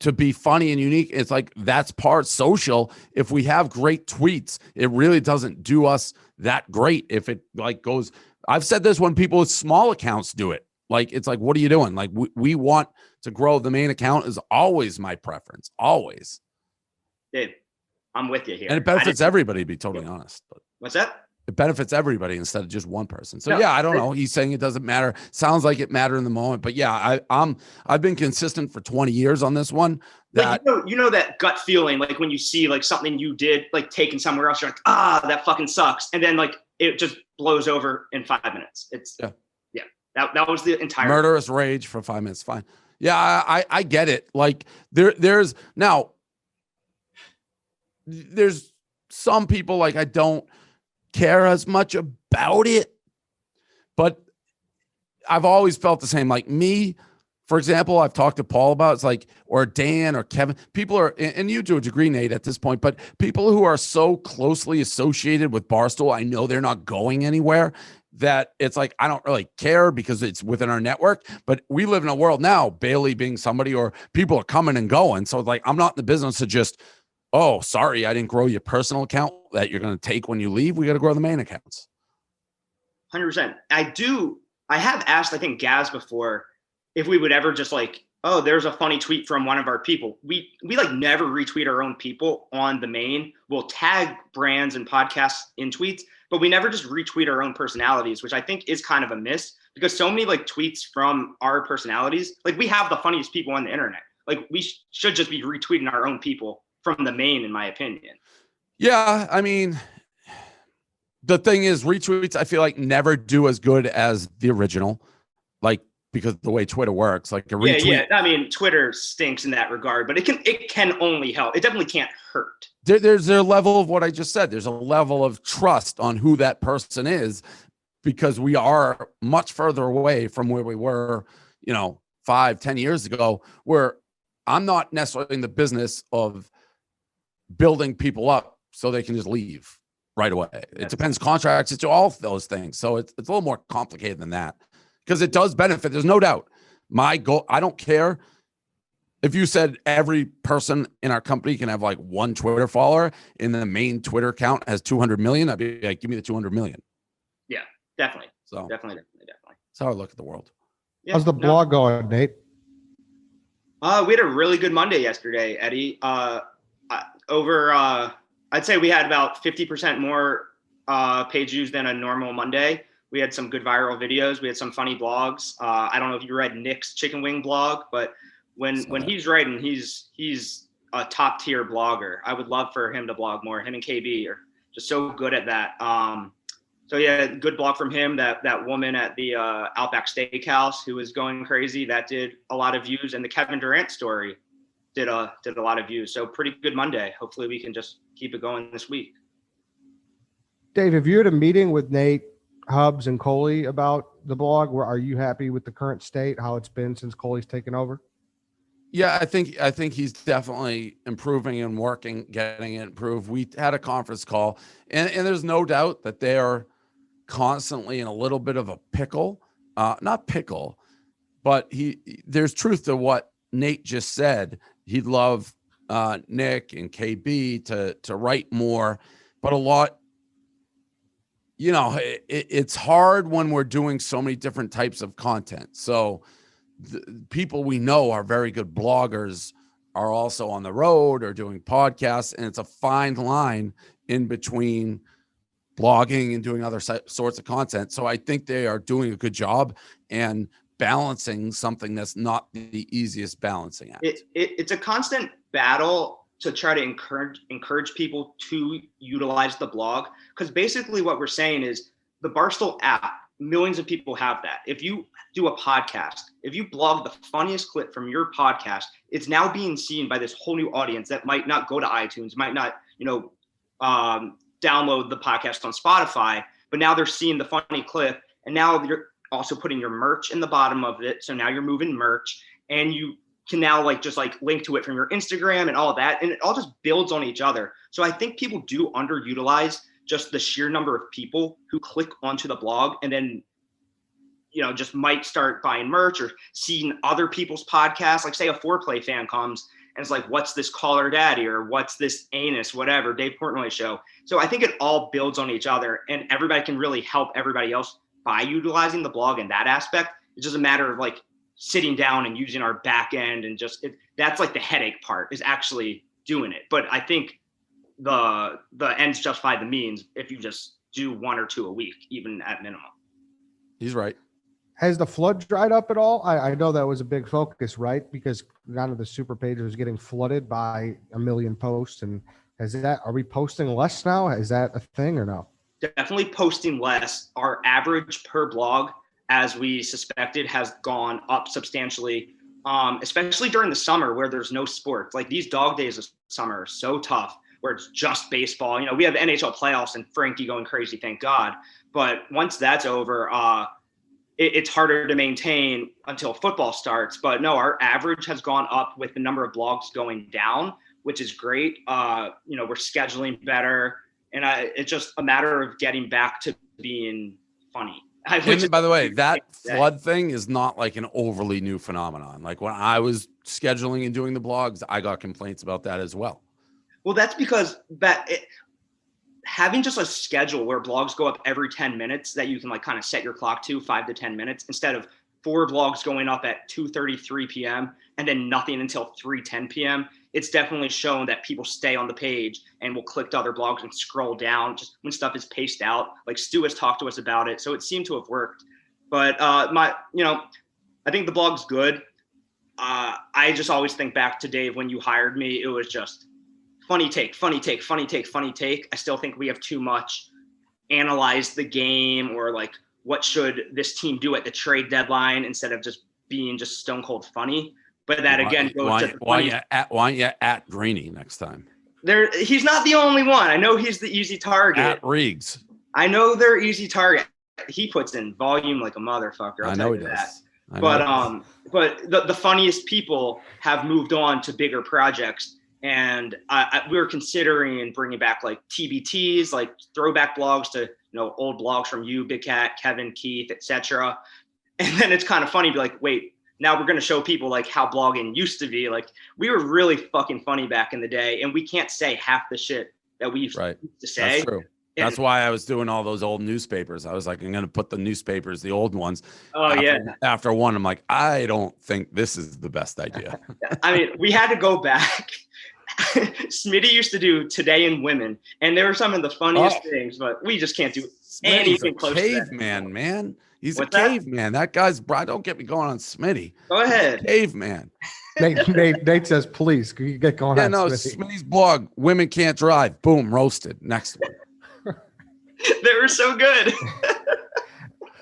to be funny and unique. It's like that's part social. If we have great tweets, it really doesn't do us that great. If it like goes, I've said this when people with small accounts do it. Like, it's like, what are you doing? Like, we want to grow. The main account is always my preference. Always. Dave, I'm with you here. And it benefits everybody, to be totally honest. But what's that? It benefits everybody instead of just one person. So I don't know. He's saying it doesn't matter. Sounds like it mattered in the moment, but yeah, I've been consistent for 20 years on this one. That you know that gut feeling, like when you see like something you did like taken somewhere else, you're like, that fucking sucks, and then like it just blows over in 5 minutes. It's that was the entire murderous rage for 5 minutes. Fine. Yeah, I get it. Like there's some people like I don't care as much about it, but I've always felt the same. Like me, for example, I've talked to Paul about it's like, or Dan or Kevin, people are, and you to a degree, Nate, at this point, but people who are so closely associated with Barstool, I know they're not going anywhere, that it's like, I don't really care because it's within our network, but we live in a world now, Bailey being somebody, or people are coming and going. So it's like, I'm not in the business of just, oh, sorry, I didn't grow your personal account that you're going to take when you leave. We got to grow the main accounts. 100%. I have asked, I think, Gaz before, if we would ever just like, oh, there's a funny tweet from one of our people. We like never retweet our own people on the main. We'll tag brands and podcasts in tweets, but we never just retweet our own personalities, which I think is kind of a miss because so many like tweets from our personalities, like we have the funniest people on the internet. Like we should just be retweeting our own people from the main, in my opinion. Yeah, I mean, the thing is, retweets, I feel like never do as good as the original. Like because the way Twitter works, like a Yeah, retweet. yeah. I mean, Twitter stinks in that regard, but it can only help. It definitely can't hurt. There's a level of what I just said. There's a level of trust on who that person is, because we are much further away from where we were, 5-10 years ago, where I'm not necessarily in the business of building people up so they can just leave right away. It depends contracts. It's all those things. So it's a little more complicated than that, because it does benefit. There's no doubt. My goal, I don't care if you said every person in our company can have like one Twitter follower and the main Twitter account has 200 million. I'd be like, give me the 200 million. Yeah, definitely. So Definitely. that's how I look at the world. Yeah, How's the blog going, Nate? We had a really good Monday yesterday, Eddie. I'd say we had about 50% more page views than a normal Monday. We had some good viral videos. We had some funny blogs. I don't know if you read Nick's chicken wing blog, but when he's writing, he's a top tier blogger. I would love for him to blog more. Him and KB are just so good at that. So yeah, good blog from him. That woman at the Outback Steakhouse who was going crazy, that did a lot of views, and the Kevin Durant story did a lot of views. So pretty good Monday. Hopefully we can just keep it going this week. Dave, if you had a meeting with Nate, Hubs, and Coley about the blog, are you happy with the current state, how it's been since Coley's taken over? Yeah, I think he's definitely improving and working, getting it improved. We had a conference call, and there's no doubt that they are constantly in a little bit of a pickle. Not pickle, but there's truth to what Nate just said. He'd love Nick and KB to write more, but a lot, it's hard when we're doing so many different types of content. So the people we know are very good bloggers are also on the road or doing podcasts, and it's a fine line in between blogging and doing other sorts of content. So I think they are doing a good job and balancing something that's not the easiest balancing act. It's a constant battle to try to encourage people to utilize the blog, because basically what we're saying is the Barstool app, millions of people have that. If you do a podcast, if you blog the funniest clip from your podcast, it's now being seen by this whole new audience that might not go to iTunes, might not, download the podcast on Spotify, but now they're seeing the funny clip, and now you're also putting your merch in the bottom of it. So now you're moving merch, and you can now link to it from your Instagram and all that, and it all just builds on each other. So I think people do underutilize just the sheer number of people who click onto the blog and then just might start buying merch or seeing other people's podcasts. Like say a Foreplay fan comes and it's like, what's this Call Her Daddy, or what's this Anus, whatever, Dave Portnoy show. So I think it all builds on each other, and everybody can really help everybody else by utilizing the blog in that aspect. It's just a matter of like sitting down and using our back end, and that's like the headache part, is actually doing it. But I think the ends justify the means if you just do one or two a week, even at minimum. He's right. Has the flood dried up at all? I know that was a big focus, right? Because none of the super page was getting flooded by a million posts. And are we posting less now? Is that a thing or no? Definitely posting less. Our average per blog, as we suspected, has gone up substantially, especially during the summer where there's no sports. Like these dog days of summer are so tough, where it's just baseball. We have NHL playoffs and Frankie going crazy, thank God. But once that's over, it's harder to maintain until football starts. But no, our average has gone up with the number of blogs going down, which is great. We're scheduling better, and it's just a matter of getting back to being funny. And by the way, that flood thing is not like an overly new phenomenon. Like when I was scheduling and doing the blogs, I got complaints about that as well. Well, that's because having just a schedule where blogs go up every 10 minutes that you can like kind of set your clock to 5 to 10 minutes, instead of 4 blogs going up at 2:33 p.m. and then nothing until 3:10 p.m. It's definitely shown that people stay on the page and will click to other blogs and scroll down just when stuff is paced out. Like Stu has talked to us about it, so it seemed to have worked. But I think the blog's good. I just always think back to Dave when you hired me. It was just funny take. I still think we have too much analyze the game, or like what should this team do at the trade deadline, instead of just being just stone cold funny. But that again goes to the why aren't you at Greeny next time? He's not the only one. I know he's the easy target. At Riggs. I know they're easy target. He puts in volume like a motherfucker. I know he does. But the funniest people have moved on to bigger projects, and we were considering bringing back like TBTs, like throwback blogs to old blogs from you, Big Cat, Kevin, Keith, etc. And then it's kind of funny to be like, wait, now we're going to show people like how blogging used to be. Like we were really fucking funny back in the day, and we can't say half the shit that we used to say. That's true. That's why I was doing all those old newspapers. I was like, I'm going to put the newspapers, the old ones. After one, I'm like, I don't think this is the best idea. I mean, we had to go back. Smitty used to do Today in Women, and there were some of the funniest things, but we just can't do anything close to that. Caveman, man. He's a caveman. That guy's, bro. Don't get me going on Smitty. Go ahead. Caveman. Nate says, please, can you get going on Smitty? Smitty's blog, Women Can't Drive. Boom, roasted. Next one. They were so good.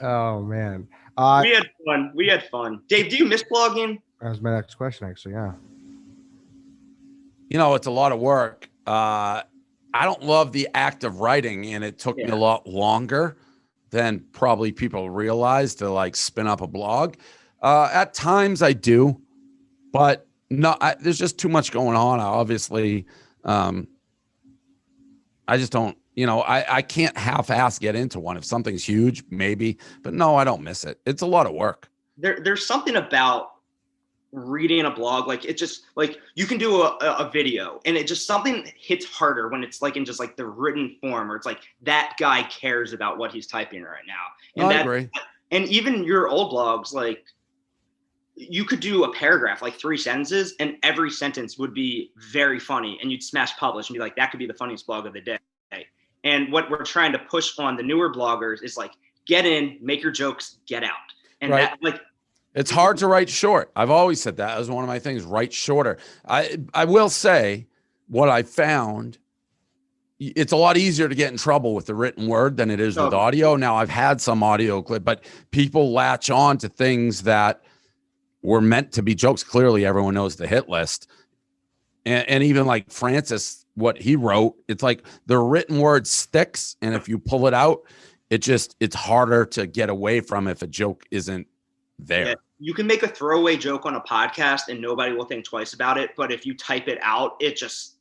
Oh, man. We had fun. Dave, do you miss blogging? That was my next question, actually, yeah. It's a lot of work. I don't love the act of writing, and it took me a lot longer than probably people realize to like spin up a blog. At times I do, but there's just too much going on. I just don't, I can't half-ass get into one. If something's huge, maybe, but no, I don't miss it. It's a lot of work. There's something about reading a blog, like it just like you can do a video and it just something hits harder when it's like in just like the written form, or it's like that guy cares about what he's typing right now. And I agree. And even your old blogs, like you could do a paragraph, like 3 sentences, and every sentence would be very funny, and you'd smash publish and be like, that could be the funniest blog of the day. And what we're trying to push on the newer bloggers is like, get in, make your jokes, get out. And that like, it's hard to write short. I've always said that as one of my things, write shorter. I will say what I found, it's a lot easier to get in trouble with the written word than it is with audio. Now I've had some audio clip, but people latch on to things that were meant to be jokes. Clearly everyone knows the hit list. And even like Francis, what he wrote, it's like the written word sticks. And if you pull it out, it's harder to get away from if a joke isn't there. Yeah, you can make a throwaway joke on a podcast and nobody will think twice about it. But if you type it out, it just,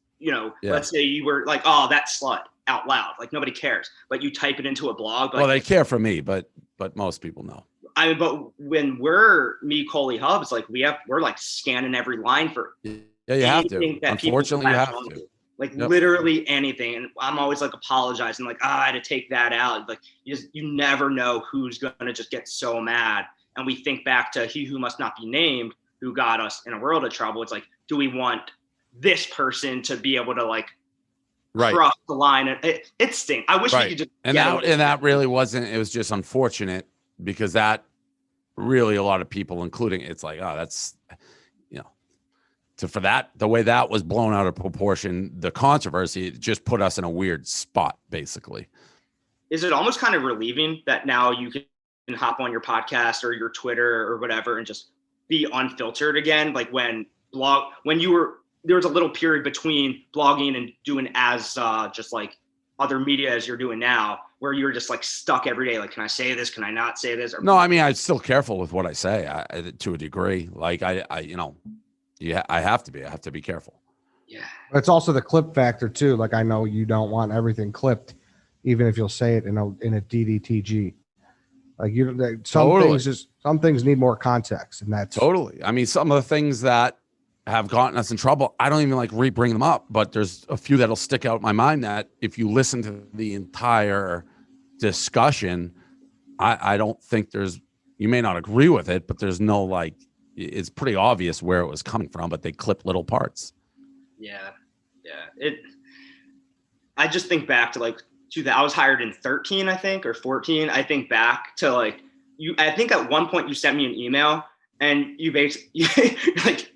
let's say you were like, oh, that slut out loud. Like nobody cares, but you type it into a blog. Well, they care for me, but most people know. I mean, but when we're Coley Hubs, like we're like scanning every line for. Yeah, you have to. Unfortunately, you have to. Like literally anything. And I'm always like apologizing, like, I had to take that out. Like you never know who's going to just get so mad. And we think back to He Who Must Not Be Named, who got us in a world of trouble. It's like, do we want this person to be able to like cross the line? And it stinks. I wish we could just. And that really wasn't, it was just unfortunate because that really a lot of people, including, it's like, oh, that's, for that, the way that was blown out of proportion, the controversy, it just put us in a weird spot, basically. Is it almost kind of relieving that now you can hop on your podcast or your Twitter or whatever and just be unfiltered again? Like there was a little period between blogging and doing as just like other media as you're doing now, where you're just like stuck every day. Like, can I say this? Can I not say this? No, I mean, I'm still careful with what I say to a degree. Like I have to be careful. Yeah. It's also the clip factor too. Like I know you don't want everything clipped, even if you'll say it in a DDTG. Like some things need more context, and that's totally. I mean, some of the things that have gotten us in trouble, I don't even like bring them up, but there's a few that'll stick out in my mind that if you listen to the entire discussion, I don't think you may not agree with it, but there's no like. It's pretty obvious where it was coming from, but they clip little parts. Yeah. I just think back to like I was hired in 13, I think, or 14. I think back to like I think at one point you sent me an email and you basically like,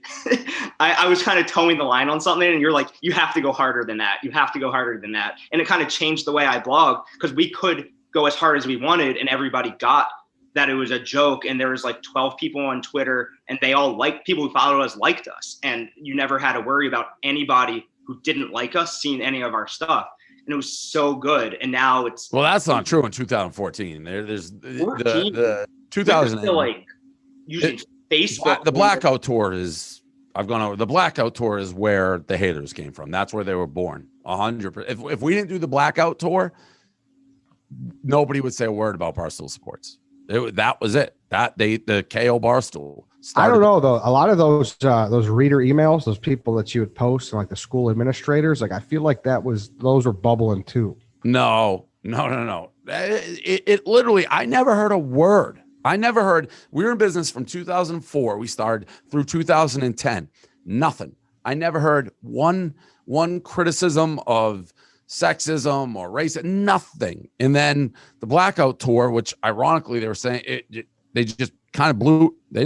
I was kind of towing the line on something and you're like, you have to go harder than that. You have to go harder than that. And it kind of changed the way I blog because we could go as hard as we wanted and everybody got that it was a joke, and there was like 12 people on Twitter, and they all people who followed us liked us, and you never had to worry about anybody who didn't like us seeing any of our stuff. And it was so good. And now it's that's not true in 2014. There's 14. the 2000 still like using Facebook. The blackout tour is I've gone over. The blackout tour is where the haters came from. That's where they were born. 100%. If we didn't do the blackout tour, nobody would say a word about Barstool Sports. That was it. The KO Barstool started. I don't know though. A lot of those reader emails, those people that you would post, and like the school administrators, like I feel like those were bubbling too. No. It literally, I never heard a word. We were in business from 2004. We started through 2010. Nothing. I never heard one criticism of sexism or racism, nothing. And then the blackout tour, which ironically they were saying they just kind of blew. They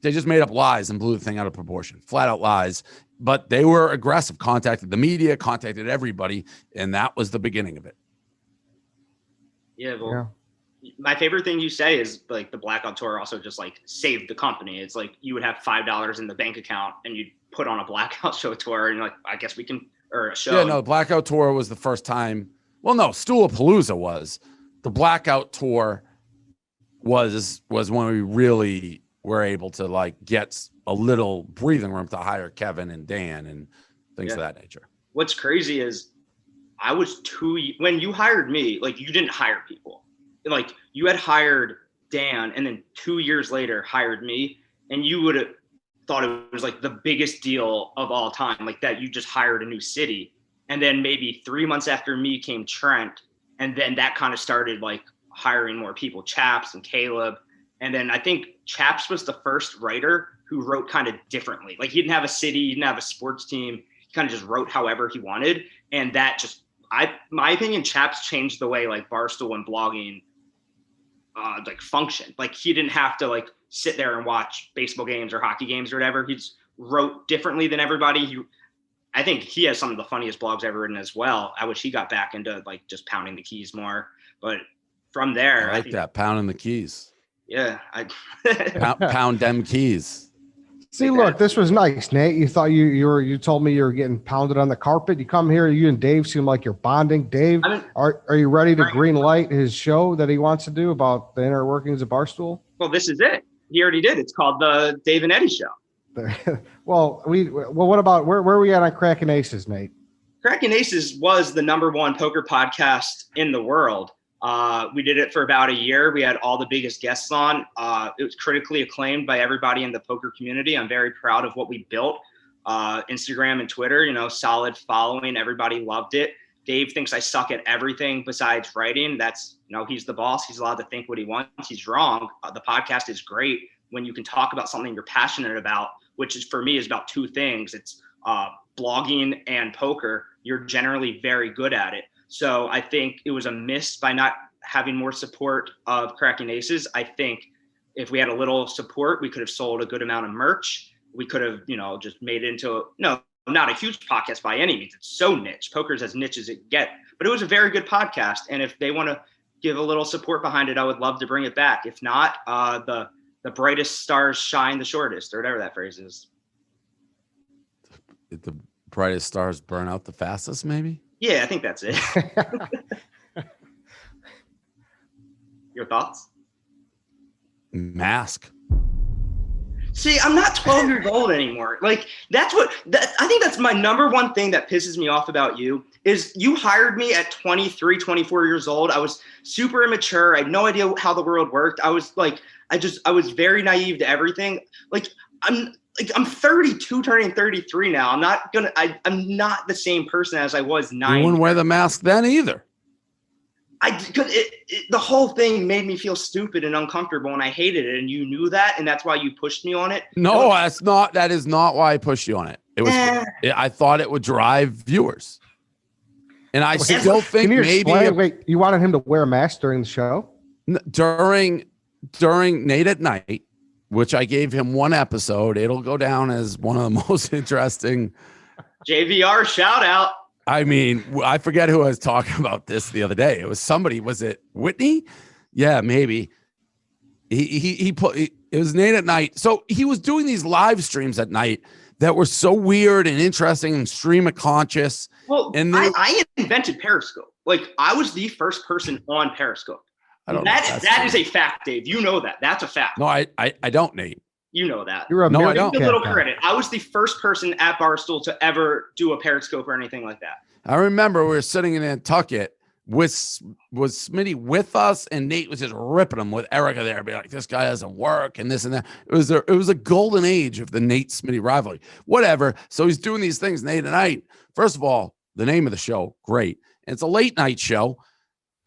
just made up lies and blew the thing out of proportion, flat out lies. But they were aggressive, contacted the media, contacted everybody, and that was the beginning of it. Yeah, well, my favorite thing you say is like the blackout tour also just like saved the company. It's like you would have $5 in the bank account and you'd put on a blackout show tour, and you're like, I guess we can, or a show. Yeah, no, blackout tour was the first time. Well, no, Stoolapalooza was. The blackout tour was when we really were able to like get a little breathing room to hire Kevin and Dan and things of that nature. What's crazy is I was when you hired me, like you didn't hire people. Like you had hired Dan and then 2 years later hired me, and you would have thought it was like the biggest deal of all time, like that you just hired a new city. And then maybe 3 months after me came Trent, and then that kind of started like hiring more people, Chaps and Caleb. And then I think Chaps was the first writer who wrote kind of differently. Like he didn't have a city, he didn't have a sports team. He kind of just wrote however he wanted. And that just, my opinion, Chaps changed the way like Barstool and blogging like functioned. Like he didn't have to like sit there and watch baseball games or hockey games or whatever. He just wrote differently than everybody. I think he has some of the funniest blogs ever written as well. I wish he got back into like just pounding the keys more. But from there, I think that pounding the keys. Yeah, pound them keys. See, look, this was nice, Nate. You thought you told me you were getting pounded on the carpet. You come here, you and Dave seem like you're bonding. Dave, are you ready to green light his show that he wants to do about the inner workings of Barstool? Well, this is it. He already did. It's called the Dave and Eddie Show. Well, what about where are we at on Cracking Aces, Nate? Cracking Aces was the #1 poker podcast in the world. We did it for about a year. We had all the biggest guests on. It was critically acclaimed by everybody in the poker community. I'm very proud of what we built. Instagram and Twitter, solid following. Everybody loved it. Dave thinks I suck at everything besides writing. That's, he's the boss. He's allowed to think what he wants. He's wrong. The podcast is great when you can talk about something you're passionate about, which is for me is about two things. It's blogging and poker. You're generally very good at it. So I think it was a miss by not having more support of Cracking Aces. I think if we had a little support, we could have sold a good amount of merch. We could have, just made it into not a huge podcast by any means. It's so niche. Poker's as niche as it get. But it was a very good podcast. And if they want to give a little support behind it, I would love to bring it back. If not, the brightest stars shine the shortest, or whatever that phrase is. The brightest stars burn out the fastest, maybe? Yeah, I think that's it. Your thoughts? Mask. See, I'm not 12 years old anymore. Like I think that's my #1 thing that pisses me off about you is you hired me at 23, 24 years old. I was super immature. I had no idea how the world worked. I was like, I was very naive to everything. I'm 32 turning 33 now. I'm not the same person as I was 9. You wouldn't wear the mask then either. The whole thing made me feel stupid and uncomfortable, and I hated it. And you knew that, and that's why you pushed me on it. No, that is not why I pushed you on it. It was, I thought it would drive viewers. And I still think wait, you wanted him to wear a mask during the show? During Nate at Night, which I gave him one episode. It'll go down as one of the most interesting. JVR shout out. I mean, I forget who I was talking about this the other day. It was somebody. Was it Whitney? Yeah, maybe. It was Nate at night. So he was doing these live streams at night that were so weird and interesting and stream of conscious. Well, and I invented Periscope. Like, I was the first person on Periscope. I don't know. That is a fact, Dave. You know that. That's a fact. No, I don't, Nate. You know that. You're a No, I don't. Give a little credit. I was the first person at Barstool to ever do a Periscope or anything like that. I remember we were sitting in Nantucket with Smitty with us, and Nate was just ripping him with Erica there, be like, this guy doesn't work and this and that. It was a golden age of the Nate Smitty rivalry. Whatever. So he's doing these things Nate at night. First of all, the name of the show, great. And it's a late night show.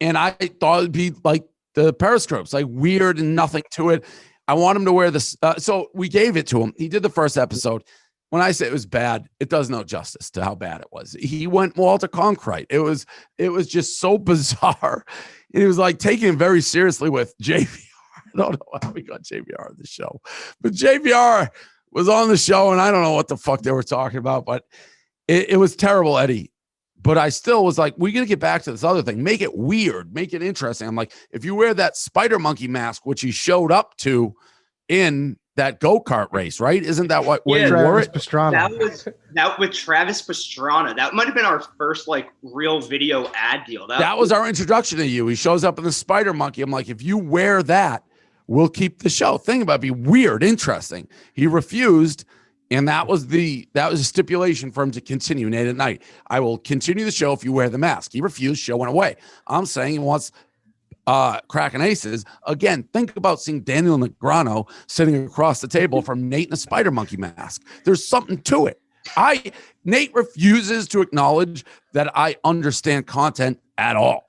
And I thought it'd be like the Periscopes, like weird and nothing to it. I want him to wear this. So we gave it to him. He did the first episode. When I say it was bad, it does no justice to how bad it was. He went Walter Cronkite. It was just so bizarre. And he was like taking it very seriously with JVR. I don't know how we got JVR on the show, but JVR was on the show, and I don't know what the fuck they were talking about, but it was terrible, Eddie. But I still was like, we got to get back to this other thing. Make it weird. Make it interesting. I'm like, if you wear that spider monkey mask, which he showed up to in that go-kart race, right? Isn't that what when you wore it? Pastrana. That with Travis Pastrana. That might have been our first like real video ad deal. That was our introduction to you. He shows up in the spider monkey. I'm like, if you wear that, we'll keep the show. Think about it, be weird, interesting. He refused. And that was a stipulation for him to continue Nate at night. I will continue the show if you wear the mask. He refused. Show went away. I'm saying he wants cracking aces. Again, think about seeing Daniel Negreanu sitting across the table from Nate in a spider monkey mask. There's something to it. Nate refuses to acknowledge that I understand content at all.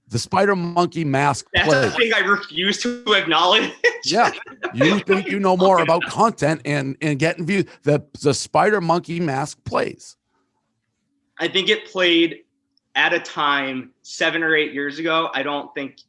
The spider monkey mask. That's the thing I refuse to acknowledge. Yeah. You think you know more about content and getting views. The spider monkey mask plays. I think it played at a time 7 or 8 years ago. I don't think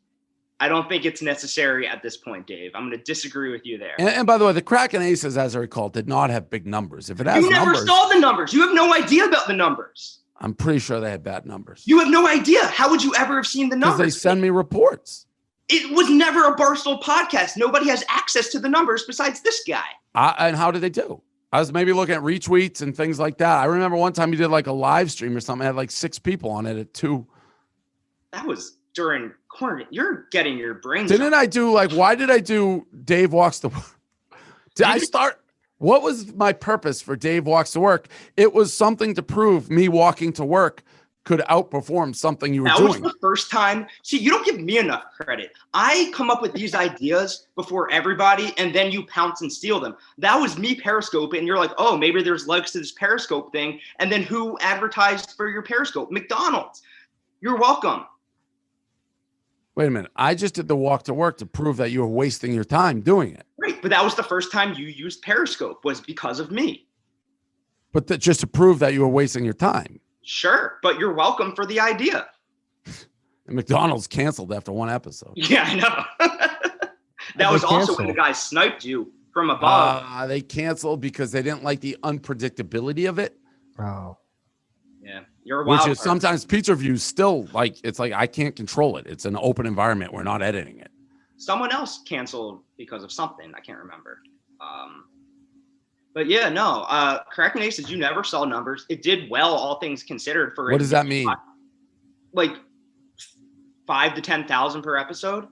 it's necessary at this point, Dave. I'm going to disagree with you there. And by the way, the Kraken Aces, as I recall, did not have big numbers. If it has you never numbers, saw the numbers. You have no idea about the numbers. I'm pretty sure they had bad numbers. You have no idea. How would you ever have seen the numbers? Because they send me reports. It was never a Barstool podcast. Nobody has access to the numbers besides this guy. And how did they do? I was maybe looking at retweets and things like that. I remember one time you did like a live stream or something. It had like 6 people on it at 2. That was during quarantine. You're getting your brains. Didn't I do like, why did I do Dave Walks to Work? Did I start? What was my purpose for Dave Walks to Work? It was something to prove me walking to work could outperform something you were doing. That was the first time. See, you don't give me enough credit. I come up with these ideas before everybody, and then you pounce and steal them. That was me Periscope, and you're like, oh, maybe there's legs to this Periscope thing. And then who advertised for your Periscope? McDonald's. You're welcome. Wait a minute. I just did the walk to work to prove that you were wasting your time doing it. Right, but that was the first time you used Periscope was because of me. But just to prove that you were wasting your time. Sure, but you're welcome for the idea. And McDonald's canceled after 1 episode. Yeah, I know. That was also when the guy sniped you from above. They canceled because they didn't like the unpredictability of it. Oh. Yeah, you're a wild Which is sometimes pizza reviews still like, it's like I can't control it. It's an open environment. We're not editing it. Someone else canceled because of something. I can't remember. But yeah, no. Cracking Aces, you never saw numbers. It did well, all things considered. For what does that mean? Like 5,000 to 10,000 per episode.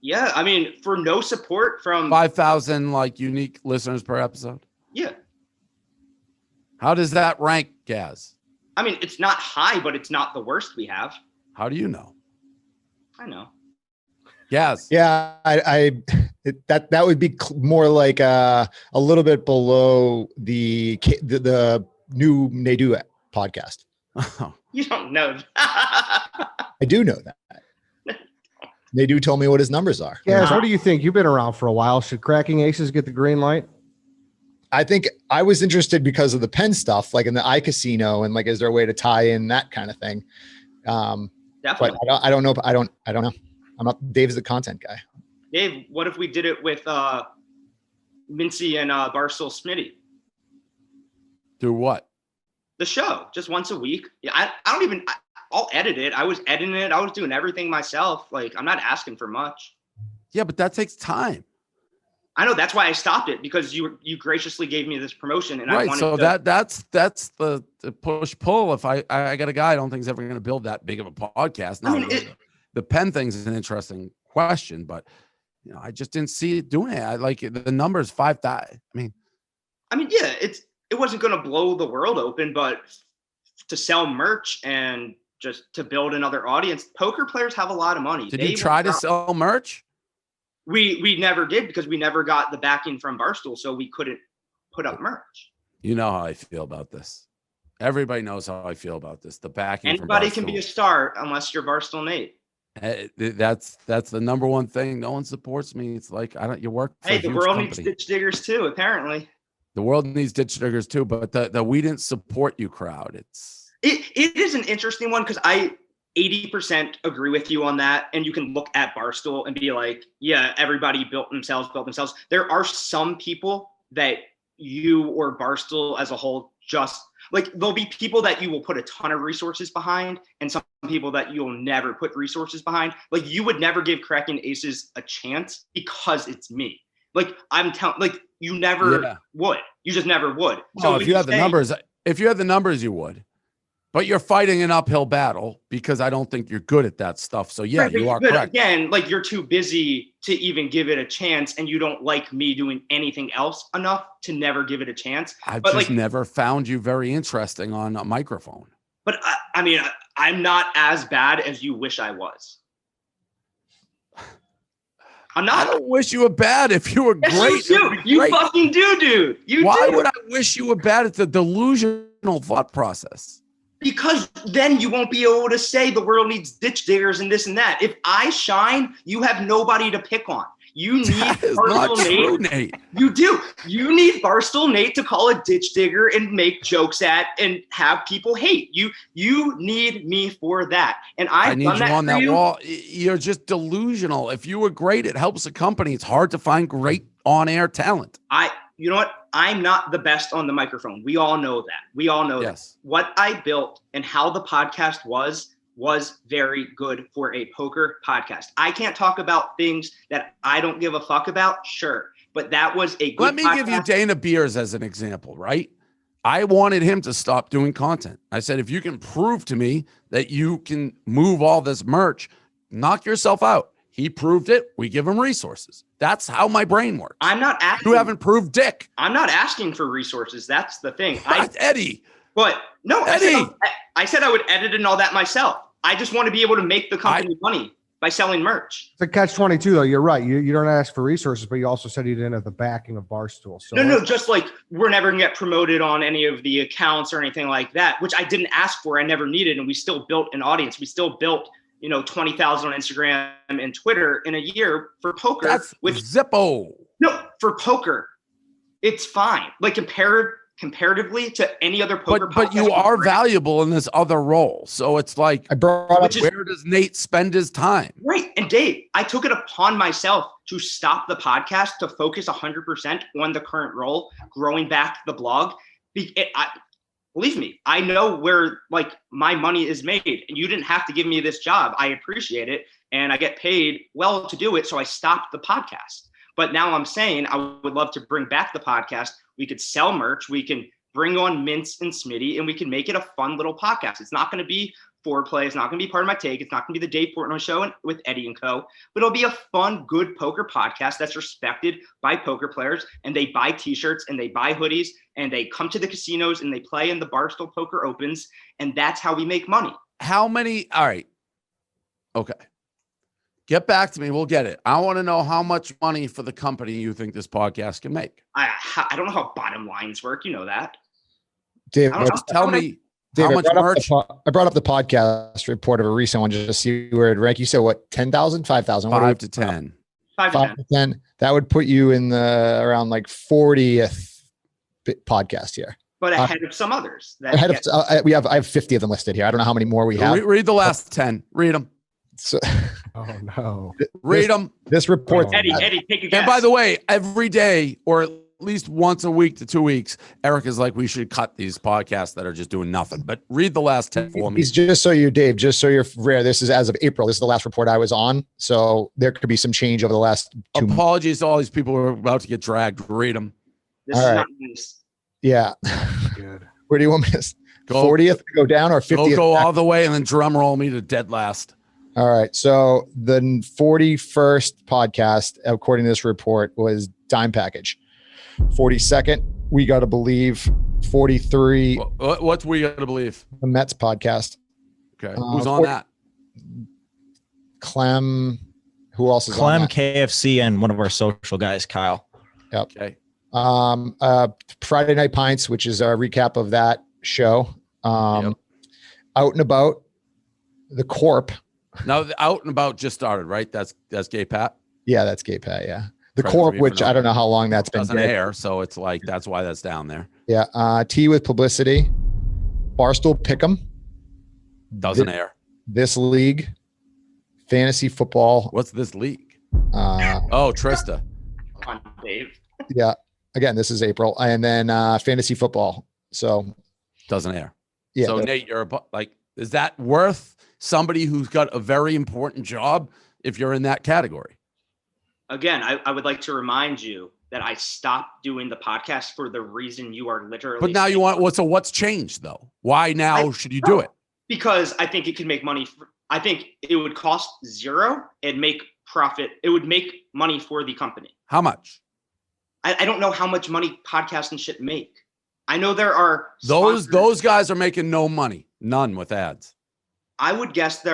Yeah, I mean, for no support from 5,000 like unique listeners per episode. Yeah. How does that rank, Gaz? I mean, it's not high, but it's not the worst we have. How do you know? I know. Yes. Yeah, that would be more like a little bit below the new Nadu podcast. You don't know. I do know that. Nadu told me what his numbers are. Yes. What do you think? You've been around for a while. Should Cracking Aces get the green light? I think I was interested because of the pen stuff, like in the iCasino, and like, is there a way to tie in that kind of thing? Definitely. But I don't know. I don't know. I'm not. Dave's the content guy. Dave, what if we did it with Mincy and Barstool Smitty? Do what? The show, just once a week. Yeah, I don't even I'll edit it. I was editing it. I was doing everything myself. Like, I'm not asking for much. Yeah, but that takes time. I know, that's why I stopped it, because you graciously gave me this promotion, and Right. I wanted So to. that's the push pull. If I got a guy I don't think is ever going to build that big of a podcast. Now, the pen thing is an interesting question, but I just didn't see it doing it. I like the numbers 5,000. I mean, yeah, it wasn't going to blow the world open, but to sell merch and just to build another audience, poker players have a lot of money. Did you try to sell merch? We never did, because we never got the backing from Barstool, so we couldn't put up merch. You know how I feel about this. Everybody knows how I feel about this. The backing. Anybody can be a star unless you're Barstool Nate. That's the number one thing. No one supports me. It's like you work for Hey, a the huge world company. needs ditch diggers too, apparently. The world needs ditch diggers too, but the we didn't support you crowd. It is an interesting one, because I 80% agree with you on that. And you can look at Barstool and be like, yeah, everybody built themselves. There are some people that you or Barstool as a whole just like, there'll be people that you will put a ton of resources behind, and some people that you'll never put resources behind. Like, you would never give Cracking Aces a chance because it's me. Like, I'm telling, like, you never would. You just never would. So if you had the numbers, you would. But you're fighting an uphill battle, because I don't think you're good at that stuff. So yeah, you are correct. Again, like, you're too busy to even give it a chance, and you don't like me doing anything else enough to never give it a chance. I've just never found you very interesting on a microphone. But I'm not as bad as you wish I was. I'm not. I don't wish you were bad. If you were great, you do. You fucking do, dude. Why would I wish you were bad? It's a delusional thought process. Because then you won't be able to say the world needs ditch diggers and this and that. If I shine, you have nobody to pick on. You need Barstool Nate. You do. You need Barstool Nate to call a ditch digger and make jokes at and have people hate. You need me for that. And I need you on that wall. You're just delusional. If you were great, it helps a company. It's hard to find great on-air talent. You know what? I'm not the best on the microphone. We all know that. We all know that. What I built and how the podcast was very good for a poker podcast. I can't talk about things that I don't give a fuck about, sure. But that was a good Let me give you Dana Beers as an example, right? I wanted him to stop doing content. I said, if you can prove to me that you can move all this merch, knock yourself out. He proved it. We give him resources. That's how my brain works. I'm not asking. You haven't proved dick. I'm not asking for resources. That's the thing. Eddie. But no, Eddie. I said I would edit and all that myself. I just want to be able to make the company money by selling merch. It's a catch-22 though. You're right. You don't ask for resources, but you also said you didn't have the backing of Barstool. So no, just like we're never gonna get promoted on any of the accounts or anything like that, which I didn't ask for. I never needed, and we still built an audience. We still built 20,000 on Instagram and Twitter in a year for poker. That's with Zippo. No, for poker, it's fine. Like comparatively to any other poker podcast. But you are valuable in this other role. So it's like, where does Nate spend his time? Right. And Dave, I took it upon myself to stop the podcast, to focus 100% on the current role, growing back the blog. Believe me, I know where my money is made, and you didn't have to give me this job. I appreciate it, and I get paid well to do it. So I stopped the podcast. But now I'm saying I would love to bring back the podcast. We could sell merch. We can bring on Mints and Smitty, and we can make it a fun little podcast. It's not going to be foreplay. It's not going to be part of my take. It's not going to be the Dave Portnoy show with Eddie and Co. But it'll be a fun, good poker podcast that's respected by poker players, and they buy T-shirts and they buy hoodies and they come to the casinos and they play in the Barstool Poker Opens, and that's how we make money. How many? All right. Okay. Get back to me. We'll get it. I want to know how much money for the company you think this podcast can make. I don't know how bottom lines work. You know that. Dave, tell me. Dave, how much merch? I brought up the podcast report of a recent one just to see where it rank. You said what, 10,000, 5,000? 5 to 10. 5 to 10. That would put you in the around 40th podcast here. But ahead of some others. I have 50 of them listed here. I don't know how many more we have. Read the last 10. Read them. So, oh no. Read them. This report. Eddie, take a guess. And by the way, every day, or least once a week to 2 weeks, Eric is like, we should cut these podcasts that are just doing nothing. But read the last 10 for me. He's just so Dave, just so you're aware, this is as of April. This is the last report I was on. So there could be some change over the last 2 months. Apologies to all these people who are about to get dragged. Read them. This is not nice. Yeah. Good. Where do you want me to? Go 40th to go down or 50th? Go all the way and then drum roll me to dead last. All right. So the 41st podcast, according to this report, was Dime Package. 42nd, We Gotta Believe. 43, What's We Gotta Believe? the Mets podcast. Okay. Who's on that? Clem. Who else is Clem, on that? KFC, and one of our social guys, Kyle. Yep. Okay. Friday Night Pints, which is a recap of that show. Out and About, The Corp. Now, the Out and About just started, right? That's Gay Pat. Yeah, that's Gay Pat. Yeah. The Credit Corp, to me which for I don't know how long that's been doesn't dead. air, so it's like that's why that's down there. Yeah. Tea with Publicity, Barstool Pick'em, Doesn't air. This League, Fantasy Football. What's this league? Uh, Oh, Trista. Come on, Dave. yeah. Again, this is April, and then Fantasy Football. So Doesn't air. yeah. So Nate, is that worth somebody who's got a very important job if you're in that category? Again, I would like to remind you that I stopped doing the podcast for the reason you are literally. But now you want what's changed though? Why now should you do it? Because I think it can make money. I think it would cost zero and make profit. It would make money for the company. How much? I don't know how much money podcasts and shit make. I know there are Those guys are making no money, none with ads. I would guess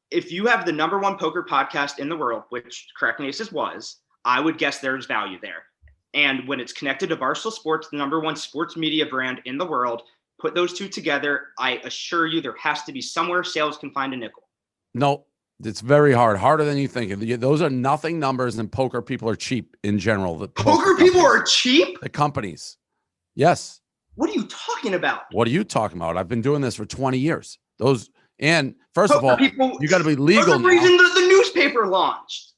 if you have the #1 poker podcast in the world, which Correct Aces was, I would guess there's value there. And when it's connected to Barstool Sports, the #1 sports media brand in the world, put those two together, I assure you there has to be somewhere sales can find a nickel. No, it's very hard, harder than you think. Those are nothing numbers, and poker people are cheap in general. The Poker people are cheap? The companies. Yes. What are you talking about? What are you talking about? I've been doing this for 20 years. And first of Poker all, people, you got to be legal for the now. reason the newspaper launched.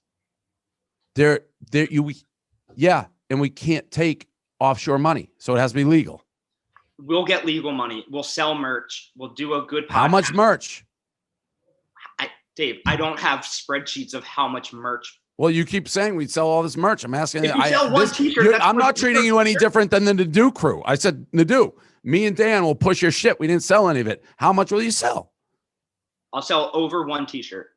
Yeah, and we can't take offshore money, so it has to be legal. We'll get legal money. We'll sell merch. We'll do a good podcast. How much merch? Dave, I don't have spreadsheets of how much merch. Well, you keep saying we'd sell all this merch. I'm asking. If you sell one t-shirt, that's I'm not worth treating you any different than the Nadeau crew. I said, Nadeau, me and Dan will push your shit. We didn't sell any of it. How much will you sell? I'll sell over one t-shirt.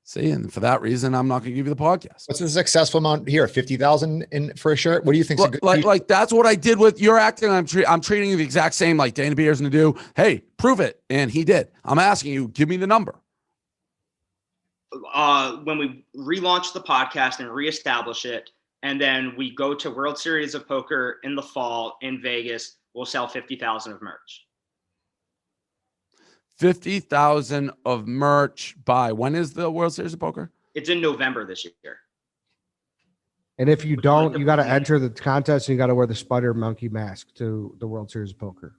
See, and for that reason, I'm not going to give you the podcast. What's the successful amount here? 50,000 in for a shirt. What do you think? Like that's what I did with your acting. I'm treating you the exact same like Dana Beers and Nadeau. Hey, prove it, and he did. I'm asking you, give me the number. When we relaunch the podcast and reestablish it, and then we go to World Series of Poker in the fall in Vegas, we'll sell 50,000 of merch. 50,000 of merch by when is the World Series of Poker? It's in November this year. And if you don't, you got to enter the contest and you got to wear the spider monkey mask to the World Series of Poker.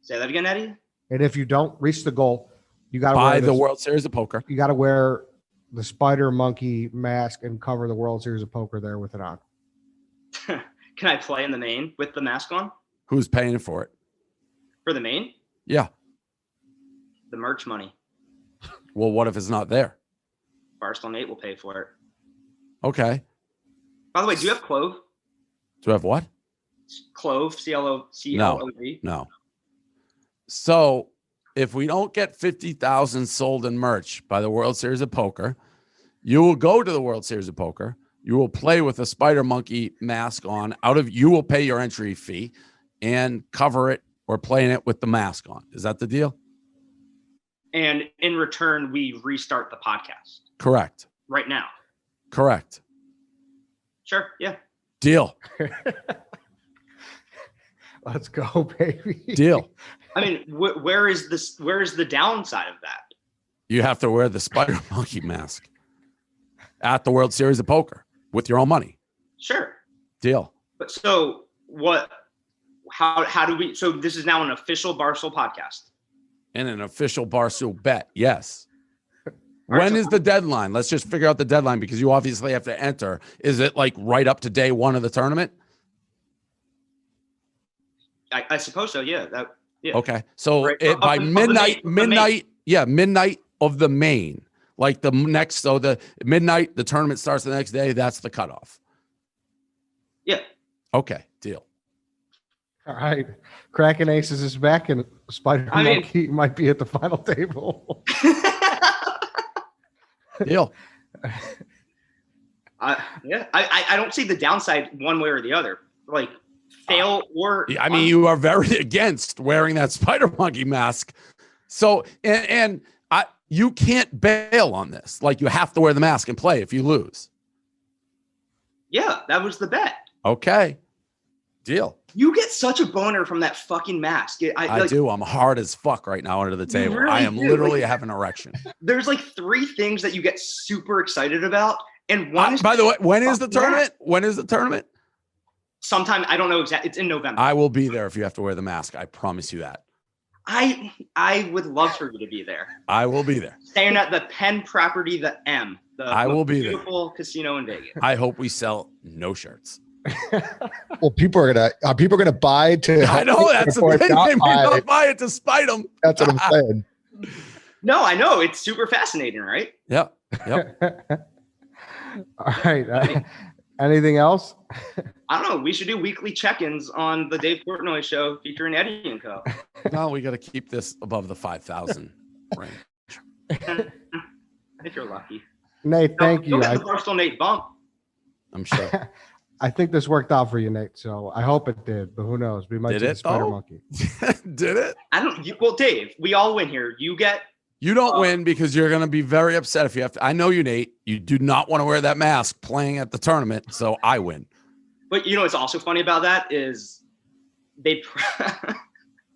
Say that again, Eddie. And if you don't reach the goal, you got to By wear the World Series of Poker. You got to wear the spider monkey mask and cover the World Series of Poker there with it on. Can I play in the main with the mask on? Who's paying for it? For the main? Yeah. The merch money. Well, what if it's not there? Barstool Nate will pay for it. Okay. By the way, do you have Clove? Do I have what? Clove, CLOVE. No. So if we don't get 50,000 sold in merch by the World Series of Poker, you will go to the World Series of Poker. You will play with a spider monkey mask on. You will pay your entry fee and cover it or play in it with the mask on. Is that the deal? And in return, we restart the podcast. Correct. Right now. Correct. Sure. Yeah. Deal. Let's go, baby. Deal. I mean, where is this? Where is the downside of that? You have to wear the spider monkey mask at the World Series of Poker with your own money. Sure. Deal. But so what? How do we? So this is now an official Barstool podcast. And an official Barstool bet. Yes. When is the deadline? Let's just figure out the deadline because you obviously have to enter. Is it like right up to day one of the tournament? I suppose so. Yeah. Yeah. Okay. So Right. by Of the midnight, main. midnight of the main, like the next, so the midnight, the tournament starts the next day. That's the cutoff. Yeah. Okay. Deal. All right. Cracking Aces is back, and Spider Monkey might be at the final table. Deal. Yeah. I don't see the downside one way or the other. Like, fail or I mean, you are very against wearing that spider monkey mask. So, and you can't bail on this. Like, you have to wear the mask and play if you lose. Yeah, that was the bet. Okay. Deal. You get such a boner from that fucking mask. I do. I'm hard as fuck right now under the table. Really I am do. literally having an erection. There's like 3 things that you get super excited about. And one is, by the way, when is the fucking tournament? mask. When is the tournament? Sometime, I don't know exactly. It's in November. I will be there if you have to wear the mask. I promise you that. I would love for you to be there. I will be there. Staying at the Penn property, the M. I will be there. Beautiful casino in Vegas. I hope we sell no shirts. Well, people are gonna buy to. I know that's the before thing. not They may buy. not buy it to spite them. That's what I'm saying. No, I know. It's super fascinating, right? Yep. All right. Anything else? I don't know. We should do weekly check-ins on the Dave Portnoy show featuring Eddie and Co. No, we got to keep this above the 5,000 range. If you're lucky. Nate, thank you. You'll get the Barstool Nate bump. I'm sure. I think this worked out for you, Nate. So I hope it did, but who knows? We might Did see the it, Spider though? Monkey. Did it? Well, Dave, we all win here. You don't win because you're going to be very upset if you have to. I know you, Nate. You do not want to wear that mask playing at the tournament, so I win. But you know what's also funny about that is I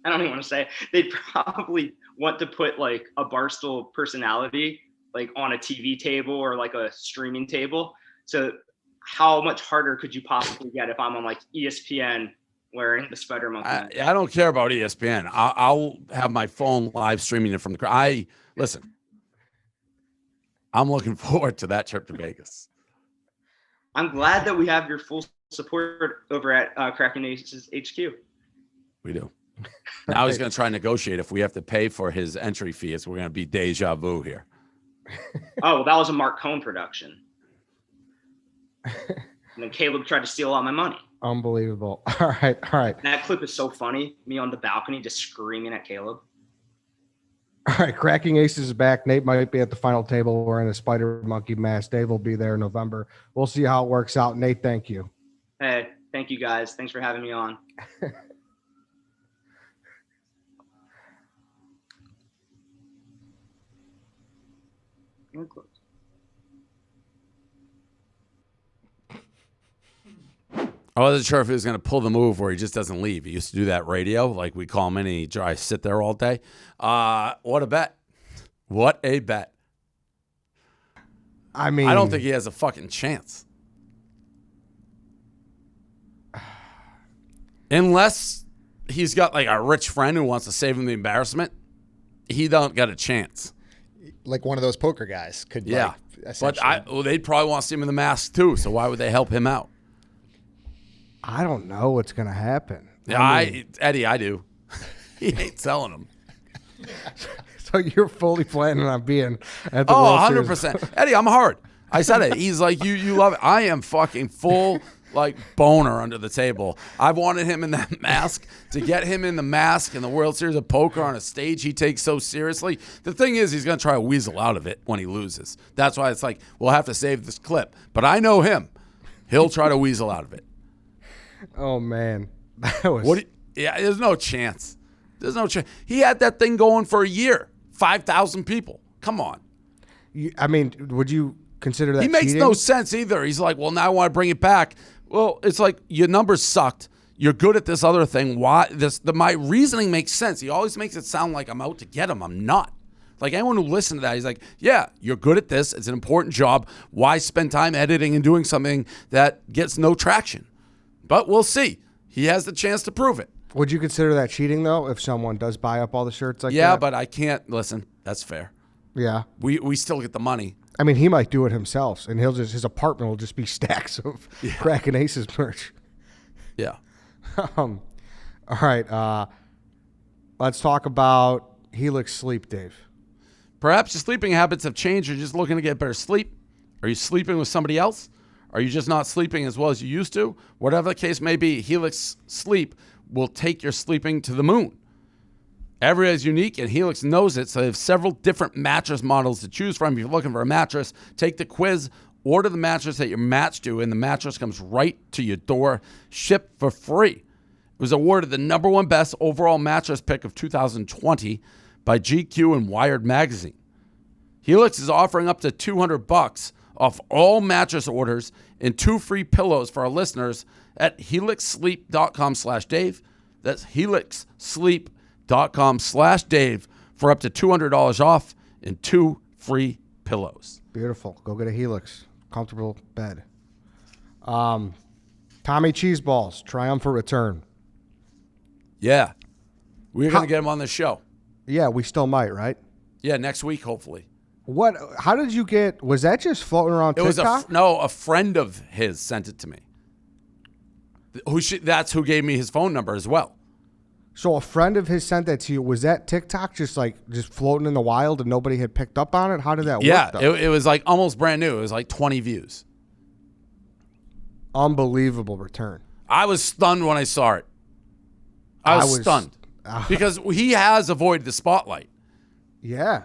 don't even want to say, they'd probably want to put like a Barstool personality like on a TV table or like a streaming table. So how much harder could you possibly get if I'm on like ESPN wearing the Spider Monkey? I don't care about ESPN. I'll have my phone live streaming it from the crowd. Listen, I'm looking forward to that trip to Vegas. I'm glad that we have your full support over at Cracking Aces HQ. We do. Now he's going to try and negotiate. If we have to pay for his entry fee, we're going to be deja vu here. Oh, well, that was a Mark Cohn production. And then Caleb tried to steal all my money. Unbelievable. All right. That clip is so funny. Me on the balcony just screaming at Caleb. All right. Cracking Aces is back. Nate might be at the final table wearing a Spider Monkey mask. Dave will be there in November. We'll see how it works out. Nate, thank you. Hey, thank you guys. Thanks for having me on. I wasn't sure if he was going to pull the move where he just doesn't leave. He used to do that radio. Like, we call him in and he tries to sit there all day. What a bet. What a bet. I mean, I don't think he has a fucking chance. Unless he's got like a rich friend who wants to save him the embarrassment, he don't got a chance. Like one of those poker guys could. Yeah. Like, But they'd probably want to see him in the mask too. So why would they help him out? I don't know what's going to happen. Yeah, Eddie, I do. He ain't selling them. So you're fully planning on being at the Oh, World Series. 100%. Eddie, I'm hard. I said it. He's like, you love it. I am fucking full like boner under the table. I've wanted him in that mask. To get him in the mask in the World Series of Poker on a stage he takes so seriously. The thing is, he's going to try to weasel out of it when he loses. That's why it's like, we'll have to save this clip. But I know him. He'll try to weasel out of it. Oh, man. That was... There's no chance. There's no chance. He had that thing going for a year. 5,000 people. Come on. I mean, would you consider that He makes cheating? no sense either. He's like, well, now I want to bring it back. Well, it's like your numbers sucked. You're good at this other thing. Why? My reasoning makes sense. He always makes it sound like I'm out to get him. I'm not. Like anyone who listened to that, he's like, yeah, you're good at this. It's an important job. Why spend time editing and doing something that gets no traction? But we'll see. He has the chance to prove it. Would you consider that cheating, though, if someone does buy up all the shirts like that? Yeah, but I can't. Listen, that's fair. Yeah. We still get the money. I mean, he might do it himself, and his apartment will just be stacks of Kraken Aces merch. Yeah. All right. Let's talk about Helix Sleep, Dave. Perhaps your sleeping habits have changed. You're just looking to get better sleep. Are you sleeping with somebody else? Are you just not sleeping as well as you used to? Whatever the case may be, Helix Sleep will take your sleeping to the moon. Every is unique, and Helix knows it, so they have several different mattress models to choose from. If you're looking for a mattress, take the quiz, order the mattress that you're matched to, and the mattress comes right to your door, shipped for free. It was awarded the #1 best overall mattress pick of 2020 by GQ and Wired Magazine. Helix is offering up to $200 off all mattress orders and 2 free pillows for our listeners at helixsleep.com/Dave. That's helixsleep.com/Dave for up to $200 off and 2 free pillows. Beautiful. Go get a Helix. Comfortable bed. Tommy Cheeseballs, triumphant return. Yeah. We're going to get him on the show. Yeah, we still might, right? Yeah, next week, hopefully. How did you get, was that just floating around It TikTok? was a friend of his sent it to me. That's who gave me his phone number as well. So a friend of his sent that to you. Was that TikTok just floating in the wild and nobody had picked up on it? How did that work? Yeah, it was like almost brand new. It was like 20 views. Unbelievable return. I was stunned when I saw it. I was stunned because he has avoided the spotlight. Yeah.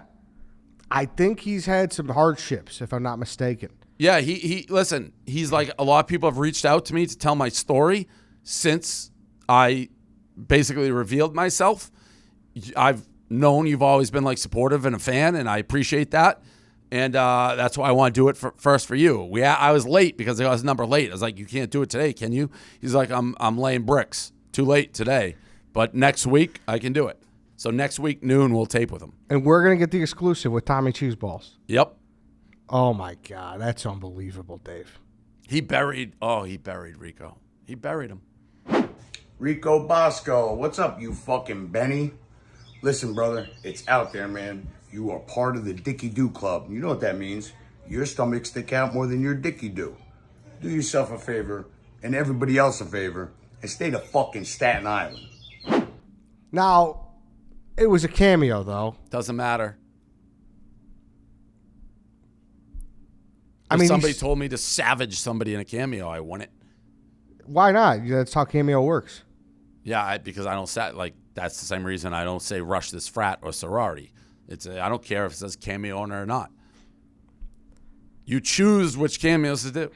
I think he's had some hardships, if I'm not mistaken. Yeah, listen, he's like, a lot of people have reached out to me to tell my story since I basically revealed myself. I've known you've always been like supportive and a fan, and I appreciate that. And that's why I want to do it first for you. I was late because I was number late. I was like, you can't do it today, can you? He's like, I'm laying bricks. Too late today. But next week, I can do it. So next week, noon, we'll tape with him. And we're going to get the exclusive with Tommy Cheeseballs. Yep. Oh, my God. That's unbelievable, Dave. He buried Rico. He buried him. Rico Bosco, what's up, you fucking Benny? Listen, brother, it's out there, man. You are part of the Dicky Do Club. You know what that means. Your stomach stick out more than your dicky do. Do yourself a favor and everybody else a favor and stay the fucking Staten Island. Now, it was a cameo, though. Doesn't matter. I If mean, somebody told me to savage somebody in a cameo, I want it. Why not? That's how cameo works. Yeah, because I don't that's the same reason I don't say rush this frat or sorority. I don't care if it says cameo on it or not. You choose which cameos to do.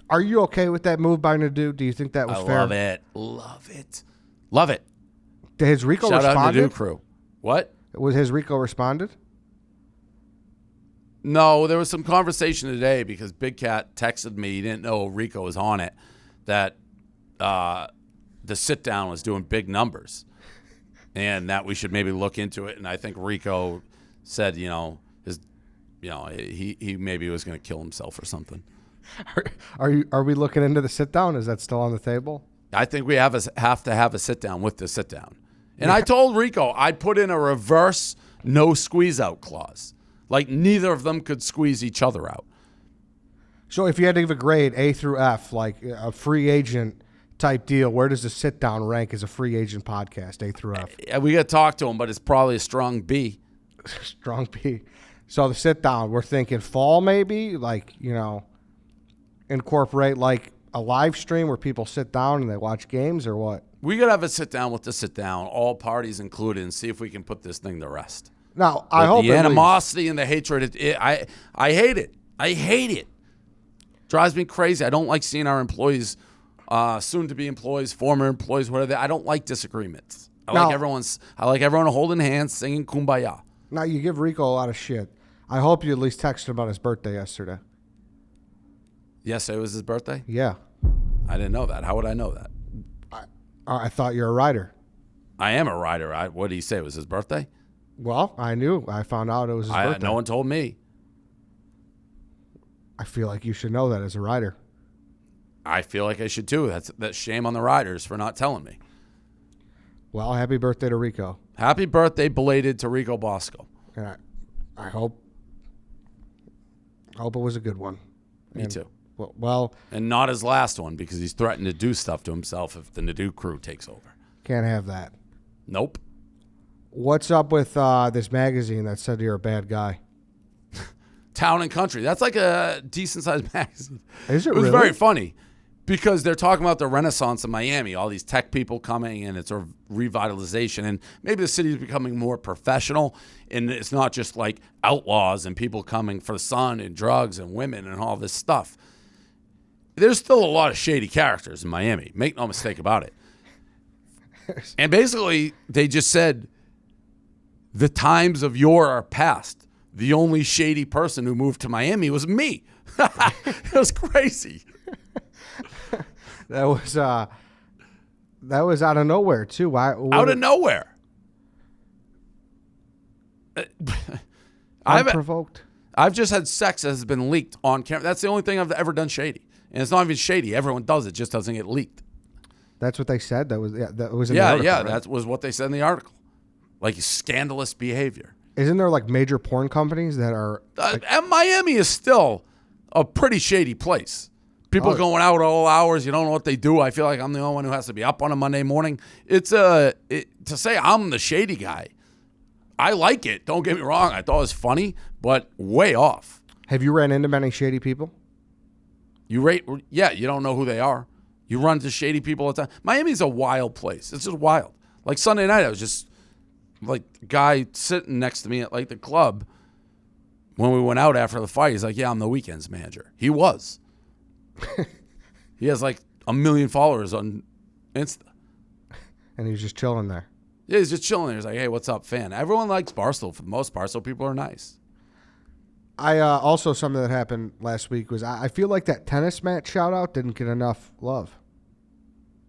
Are you okay with that move by Nadu? Do you think that was fair? Love it. Love it. Love it. Has Rico Shout out responded? Nadu crew. What? Has Rico responded? No, there was some conversation today because Big Cat texted me. He didn't know Rico was on it. That the sit down was doing big numbers, and that we should maybe look into it. And I think Rico said, he maybe was going to kill himself or something. Are we looking into the sit down? Is that still on the table? I think we have to have a sit down with the sit down. And I told Rico I'd put in a reverse no squeeze out clause. Like neither of them could squeeze each other out. So if you had to give a grade A through F, like a free agent type deal, where does the sit down rank as a free agent podcast, A through F? We got to talk to him, but it's probably a strong B. Strong B. So the sit down, we're thinking fall maybe, incorporate like a live stream where people sit down and they watch games or what? We got to have a sit down with the sit down, all parties included, and see if we can put this thing to rest. Now, I hope the animosity and the hatred, I hate it. I hate it. Drives me crazy. I don't like seeing our employees, soon-to-be employees, former employees, whatever. I don't like disagreements. I like everyone holding hands, singing Kumbaya. Now, you give Rico a lot of shit. I hope you at least texted him on his birthday yesterday. Yesterday was his birthday? Yeah. I didn't know that. How would I know that? I thought you're a writer. I am a writer. What did he say? It was his birthday? Well, I knew. I found out it was his birthday. No one told me. I feel like you should know that as a writer. I feel like I should too. That's shame on the writers for not telling me. Well, happy birthday to Rico. Happy birthday belated to Rico Bosco. And I hope Hope it was a good one. Me too. Well, And not his last one because he's threatened to do stuff to himself if the Nadu crew takes over. can't have that. Nope. What's up with this magazine that said you're a bad guy? Town and Country. That's like a decent-sized magazine. Is it It was really? very funny because they're talking about the renaissance in Miami, all these tech people coming, and it's a revitalization. And maybe the city is becoming more professional, and it's not just like outlaws and people coming for the sun and drugs and women and all this stuff. There's still a lot of shady characters in Miami. Make no mistake about it. And basically, they just said, the times of yore are past. The only shady person who moved to Miami was me. It was crazy. That was out of nowhere too. Why? Out of nowhere. Unprovoked. I've just had sex that has been leaked on camera. That's the only thing I've ever done shady. And it's not even shady. Everyone does it, just doesn't get leaked. That's what they said. That was in the article, right? That was what they said in the article. Like scandalous behavior. Isn't there like major porn companies that are? And Miami is still a pretty shady place. People going out all hours. You don't know what they do. I feel like I'm the only one who has to be up on a Monday morning. To say I'm the shady guy, I like it. Don't get me wrong. I thought it was funny, but way off. Have you ran into many shady people? You don't know who they are. You run into shady people all the time. Miami's a wild place. It's just wild. Like Sunday night, I was just like the guy sitting next to me at like the club when we went out after the fight. He's like, yeah, I'm the weekends manager. He was. He has like 1 million followers on Insta. And he's just chilling there. Yeah, he's just chilling there. He's like, hey, what's up, fan? Everyone likes Barstool for the most part, so people are nice. I also, something that happened last week was I feel like that tennis match shout out didn't get enough love.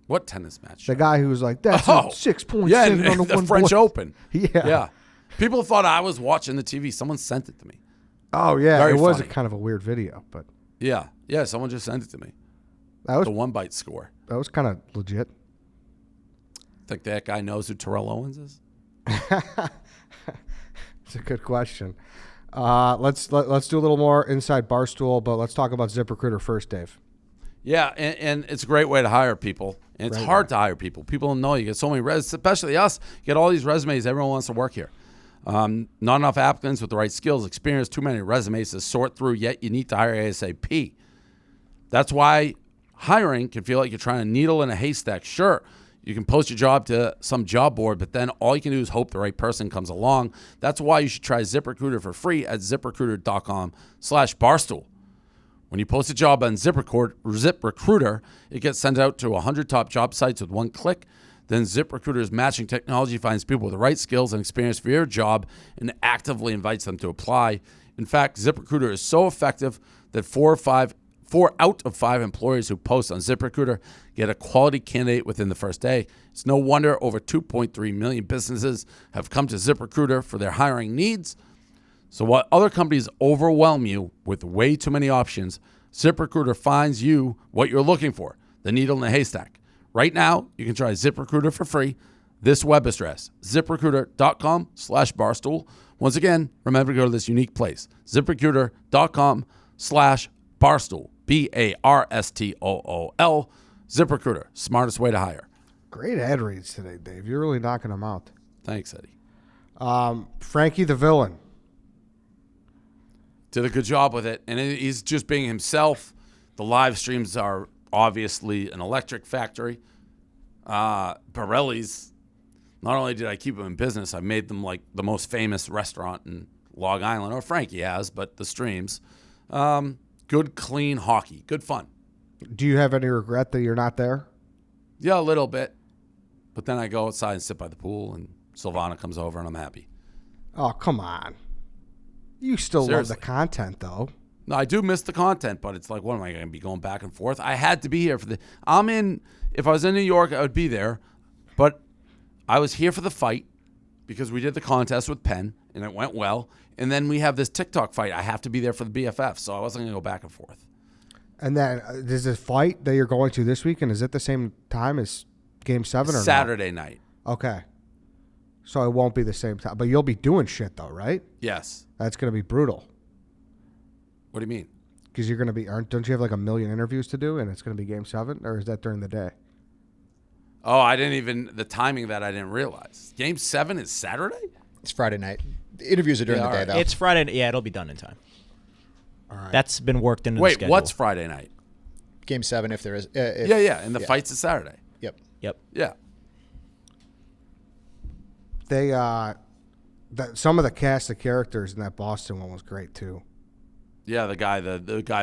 What tennis match? The guy who was like, that's a 6.7 yeah, on the one French boy. Open. Yeah. People thought I was watching the TV. Someone sent it to me. Oh, yeah. Very it was funny. kind of a weird video, but Yeah, someone just sent it to me. that was The one bite score. kind of legit. Think that guy knows who Terrell Owens is? It's a good question. Let's do a little more inside Barstool, but let's talk about ZipRecruiter first, Dave. Yeah, and it's a great way to hire people. And it's hard to hire people. People don't know. You get so many especially us. You get all these resumes. Everyone wants to work here. Not enough applicants with the right skills, experience, too many resumes to sort through, yet you need to hire ASAP. That's why hiring can feel like you're trying to needle in a haystack. Sure, you can post your job to some job board, but then all you can do is hope the right person comes along. That's why you should try ZipRecruiter for free at ZipRecruiter.com/Barstool. When you post a job on ZipRecruiter, it gets sent out to 100 top job sites with one click. Then ZipRecruiter's matching technology finds people with the right skills and experience for your job and actively invites them to apply. In fact, ZipRecruiter is so effective that 4 out of 5 employers who post on ZipRecruiter get a quality candidate within the first day. It's no wonder over 2.3 million businesses have come to ZipRecruiter for their hiring needs. So while other companies overwhelm you with way too many options, ZipRecruiter finds you what you're looking for, the needle in the haystack. Right now, you can try ZipRecruiter for free. This web address, ZipRecruiter.com/Barstool. Once again, remember to go to this unique place, ZipRecruiter.com/Barstool. BARSTOOL. ZipRecruiter, smartest way to hire. Great ad reads today, Dave. You're really knocking them out. Thanks, Eddie. Frankie the Villain. Did a good job with it, and he's just being himself. The live streams are obviously an electric factory. Pirelli's, not only did I keep them in business, I made them like the most famous restaurant in Long Island, or Frankie has, but the streams. Good, clean hockey. Good fun. Do you have any regret that you're not there? Yeah, a little bit. But then I go outside and sit by the pool, and Silvana comes over, and I'm happy. Oh, come on. You still Seriously. love the content, though. No, I do miss the content, but it's like, what am I going to be going back and forth? I had to be here for if I was in New York, I would be there. But I was here for the fight because we did the contest with Penn, and it went well. And then we have this TikTok fight. I have to be there for the BFF, so I wasn't going to go back and forth. And then, is this fight that you're going to this weekend, is it the same time as Game 7 or Saturday night. not? Okay. So it won't be the same time. But you'll be doing shit, though, right? Yes. That's going to be brutal. What do you mean? Because you're going to don't you have like a million interviews to do, and it's going to be Game 7, or is that during the day? Oh, I didn't even, the timing of that I didn't realize. Game 7 is Saturday? It's Friday night. The interviews are during the day, though. It's Friday. Yeah, it'll be done in time. All right. That's been worked into the Wait, schedule. what's Friday night? Game 7, if there is. Yeah, and the fight's is Saturday. Yep. Yeah. They some of the cast of characters in that Boston one was great too. Yeah, the guy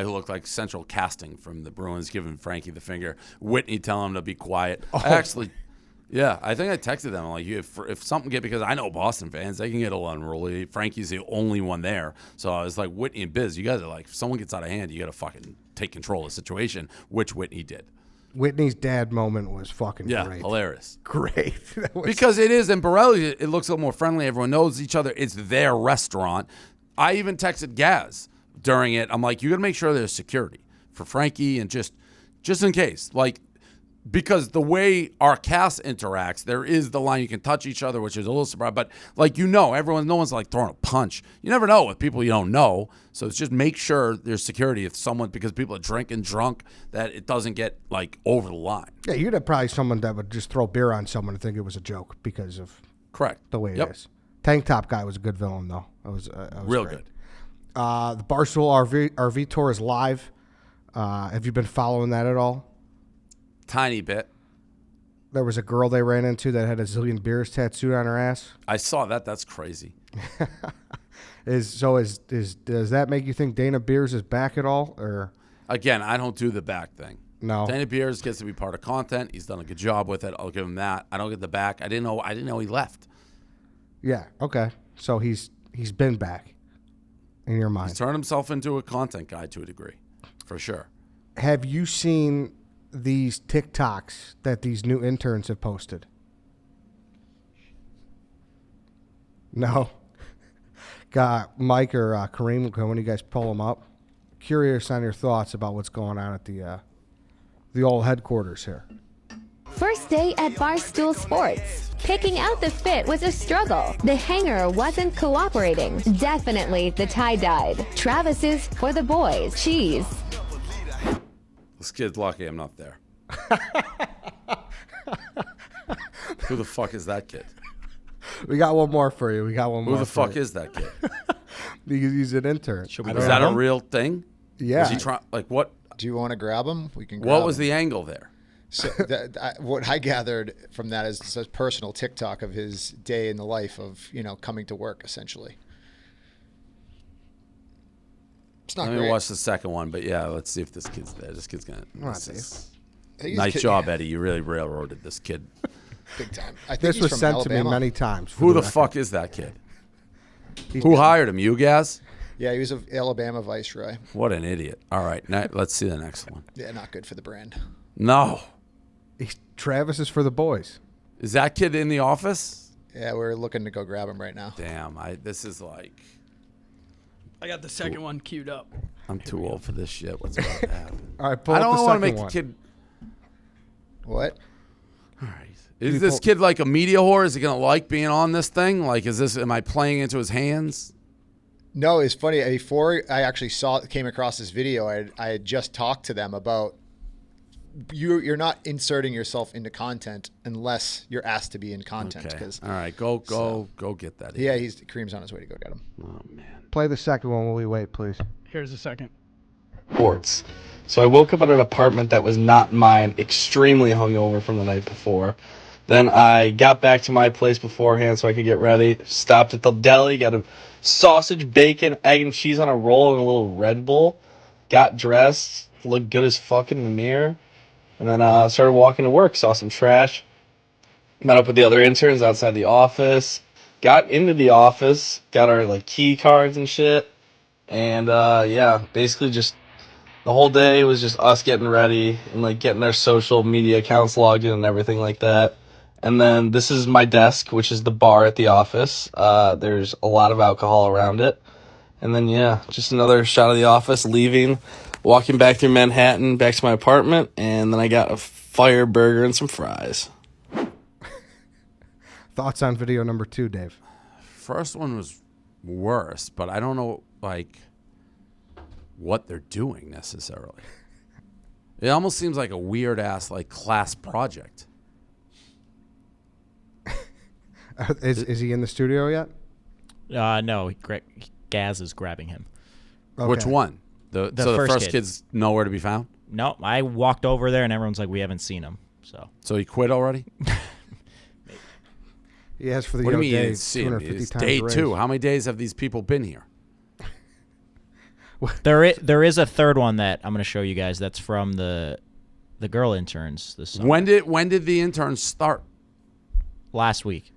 who looked like central casting from the Bruins giving Frankie the finger. Whitney telling him to be quiet. I think I texted them like, if something because I know Boston fans, they can get a little unruly. Frankie's the only one there, so I was like, Whitney and Biz, you guys are like, if someone gets out of hand, you got to fucking take control of the situation, which Whitney did. Whitney's dad moment was fucking great. Hilarious. Great. Because it is in Pirelli, it looks a little more friendly. Everyone knows each other. It's their restaurant. I even texted Gaz during it. I'm like, you got to make sure there's security for Frankie and just in case. Like, because the way our cast interacts, there is the line you can touch each other, which is a little surprise. But like, no one's like throwing a punch. You never know with people you don't know. So it's just make sure there's security if someone, because people are drinking drunk, that it doesn't get like over the line. Yeah, you'd have probably someone that would just throw beer on someone and think it was a joke because of the way it is. Tank Top guy was a good villain though. It was real great. good. The Barstool RV tour is live. Have you been following that at all? Tiny bit. There was a girl they ran into that had a zillion beers tattooed on her ass. I saw that. That's crazy. Does that make you think Dana Beers is back at all? Or again, I don't do the back thing. No. Dana Beers gets to be part of content. He's done a good job with it. I'll give him that. I don't get the back. I didn't know he left. Yeah. Okay. So he's been back in your mind. He's turned himself into a content guy to a degree, for sure. Have you seen these TikToks that these new interns have posted? No. Got Mike or Kareem, when you guys pull them up, curious on your thoughts about what's going on at the old headquarters here. First day at Barstool Sports. Picking out the fit was a struggle. The hanger wasn't cooperating. Definitely the tie-dyed. Travis's for the boys. Cheese. This kid's lucky I'm not there. Who the fuck is that kid? We got one more for you. Who the fuck is that kid? He's an intern. Is that a real thing? Yeah. Was he trying? Like what? Do you want to grab him? We can. What was the angle there? So what I gathered from that is a personal TikTok of his day in the life of coming to work essentially. It's not Let great. me watch the second one, but yeah, let's see if this kid's there. This kid's gonna. Nice kid, job, Eddie. You really railroaded this kid. Big time. I think This he's was from sent Alabama. to me many times. Who the fuck is that kid? Who hired him? You guys? Yeah, he was an Alabama viceroy. What an idiot. All right, now, let's see the next one. Yeah, not good for the brand. No. Travis is for the boys. Is that kid in the office? Yeah, we're looking to go grab him right now. Damn, this is like. I got the second one queued up. I'm too old for this shit. What's about to happen? All right, pull I up don't the want to second make one. the kid. What? All right. Is this kid like a media whore? Is he gonna like being on this thing? Like, am I playing into his hands? No, it's funny. Before I actually came across this video, I had just talked to them about you're not inserting yourself into content unless you're asked to be in content. Okay. All right, go get that. Yeah, Kareem's on his way to go get him. Oh man. Play the second one while we wait, please. Here's the second. Sports. So I woke up at an apartment that was not mine, extremely hungover from the night before. Then I got back to my place beforehand so I could get ready. Stopped at the deli, got a sausage, bacon, egg, and cheese on a roll and a little Red Bull. Got dressed, looked good as fuck in the mirror. And then started walking to work, saw some trash. Met up with the other interns outside the office. Got into the office, got our key cards and shit. And yeah, basically just the whole day was just us getting ready and getting our social media accounts logged in and everything like that. And then this is my desk, which is the bar at the office. There's a lot of alcohol around it. And then, yeah, just another shot of the office, leaving, walking back through Manhattan, back to my apartment, and then I got a fire burger and some fries. Thoughts on video number 2, Dave? First one was worse, but I don't know, what they're doing necessarily. It almost seems like a weird ass like class project. Is he in the studio yet? No, Gaz is grabbing him. Okay. Which one? So the first kid's nowhere to be found? No, I walked over there and everyone's like, we haven't seen him. So he quit already? He asked for the what do you mean you day didn't see him? 250 It's times day raise. 2. How many days have these people been here? there is a third one that I'm going to show you guys. That's from the girl interns this summer. When did the interns start? Last week.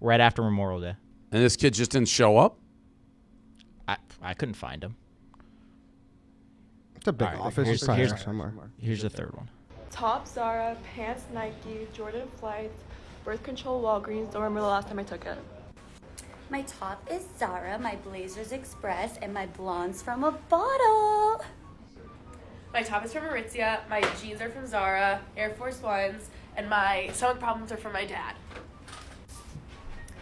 Right after Memorial Day. And this kid just didn't show up? I couldn't find him. It's a big All right, office. here's- It's probably here's- somewhere. Here's the third one. Top Zara, pants Nike, Jordan Flights, birth control Walgreens. Don't remember the last time I took it. My top is Zara, my blazer's Express, and my blonde's from a bottle. My top is from Aritzia, my jeans are from Zara, Air Force Ones, and my stomach problems are from my dad.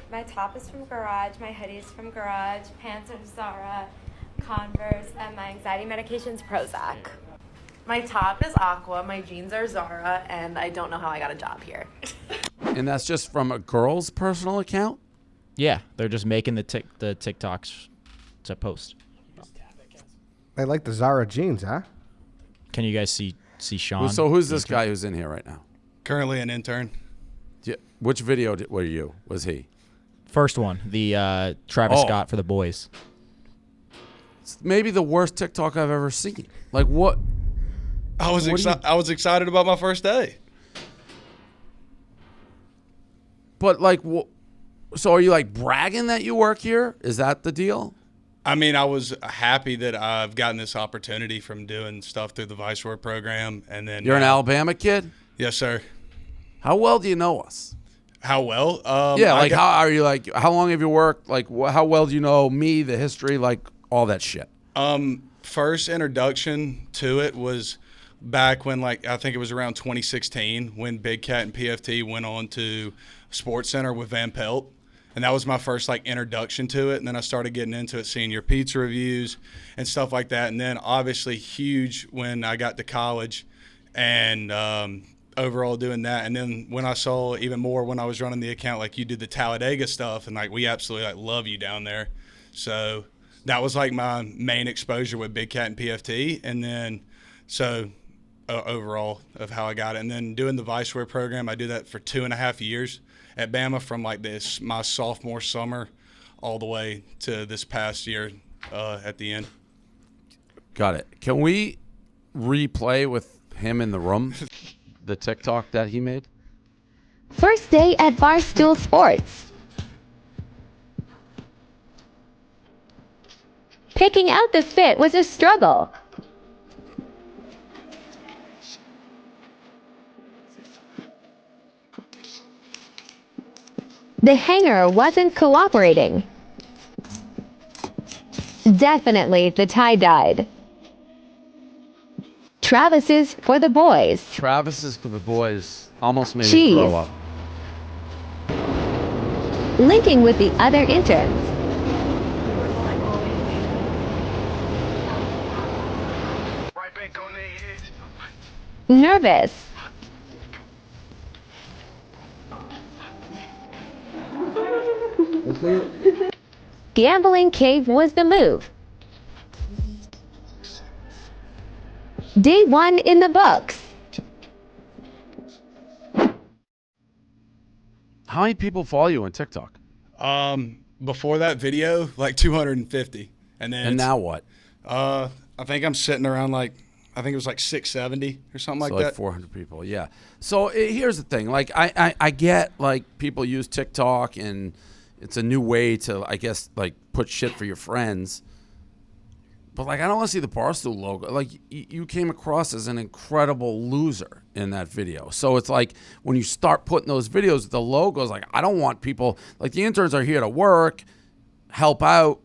My top is from Garage, my hoodie's from Garage, pants are Zara, Converse, and my anxiety medication's Prozac. My top is Aqua, my jeans are Zara, and I don't know how I got a job here. And that's just from a girl's personal account? Yeah, they're just making the TikToks to post. They like the Zara jeans, huh? Can you guys see Sean? So who's this guy who's in here right now? Currently an intern. Yeah. Which video was he? First one, the Travis Scott for the boys. It's maybe the worst TikTok I've ever seen. Like what? I was excited about my first day. But like, so are you like bragging that you work here? Is that the deal? I mean, I was happy that I've gotten this opportunity from doing stuff through the Viceroy program, and then You're an Alabama kid? Yes, sir. How well do you know us? How well? Yeah, like how are you? Like how long have you worked? Like how well do you know me, the history, like all that shit? First introduction to it was back when, like, I think it was around 2016 when Big Cat and PFT went on to Sports Center with Van Pelt. And that was my first, like, introduction to it. And then I started getting into it, seeing your pizza reviews and stuff like that. And then obviously huge when I got to college and overall doing that. And then when I saw even more when I was running the account, like you did the Talladega stuff, and, like, we absolutely, like, love you down there. So that was, like, my main exposure with Big Cat and PFT. And then so overall of how I got it. And then doing the Viceroy program, I do that for 2.5 years at Bama from like my sophomore summer all the way to this past year at the end. Got it. Can we replay with him in the room the TikTok that he made? First day at Barstool Sports. Picking out the fit was a struggle. The hanger wasn't cooperating. Definitely the tie-dyed. Travis's for the boys. Travis's for the boys almost made Cheese. me throw up. Linking with the other interns. Nervous. Gambling cave was the move. Day 1 in the books. How many people follow you on TikTok? Before that video, like 250. And now what? I think I'm sitting around like, I think it was like 670 or something like that. 400 people, yeah. So here's the thing. Like, I get, like, people use TikTok, and it's a new way to, I guess, like, put shit for your friends. But, like, I don't want to see the Barstool logo. Like, you came across as an incredible loser in that video. So it's like when you start putting those videos with the logos, like, I don't want people, like, the interns are here to work, help out,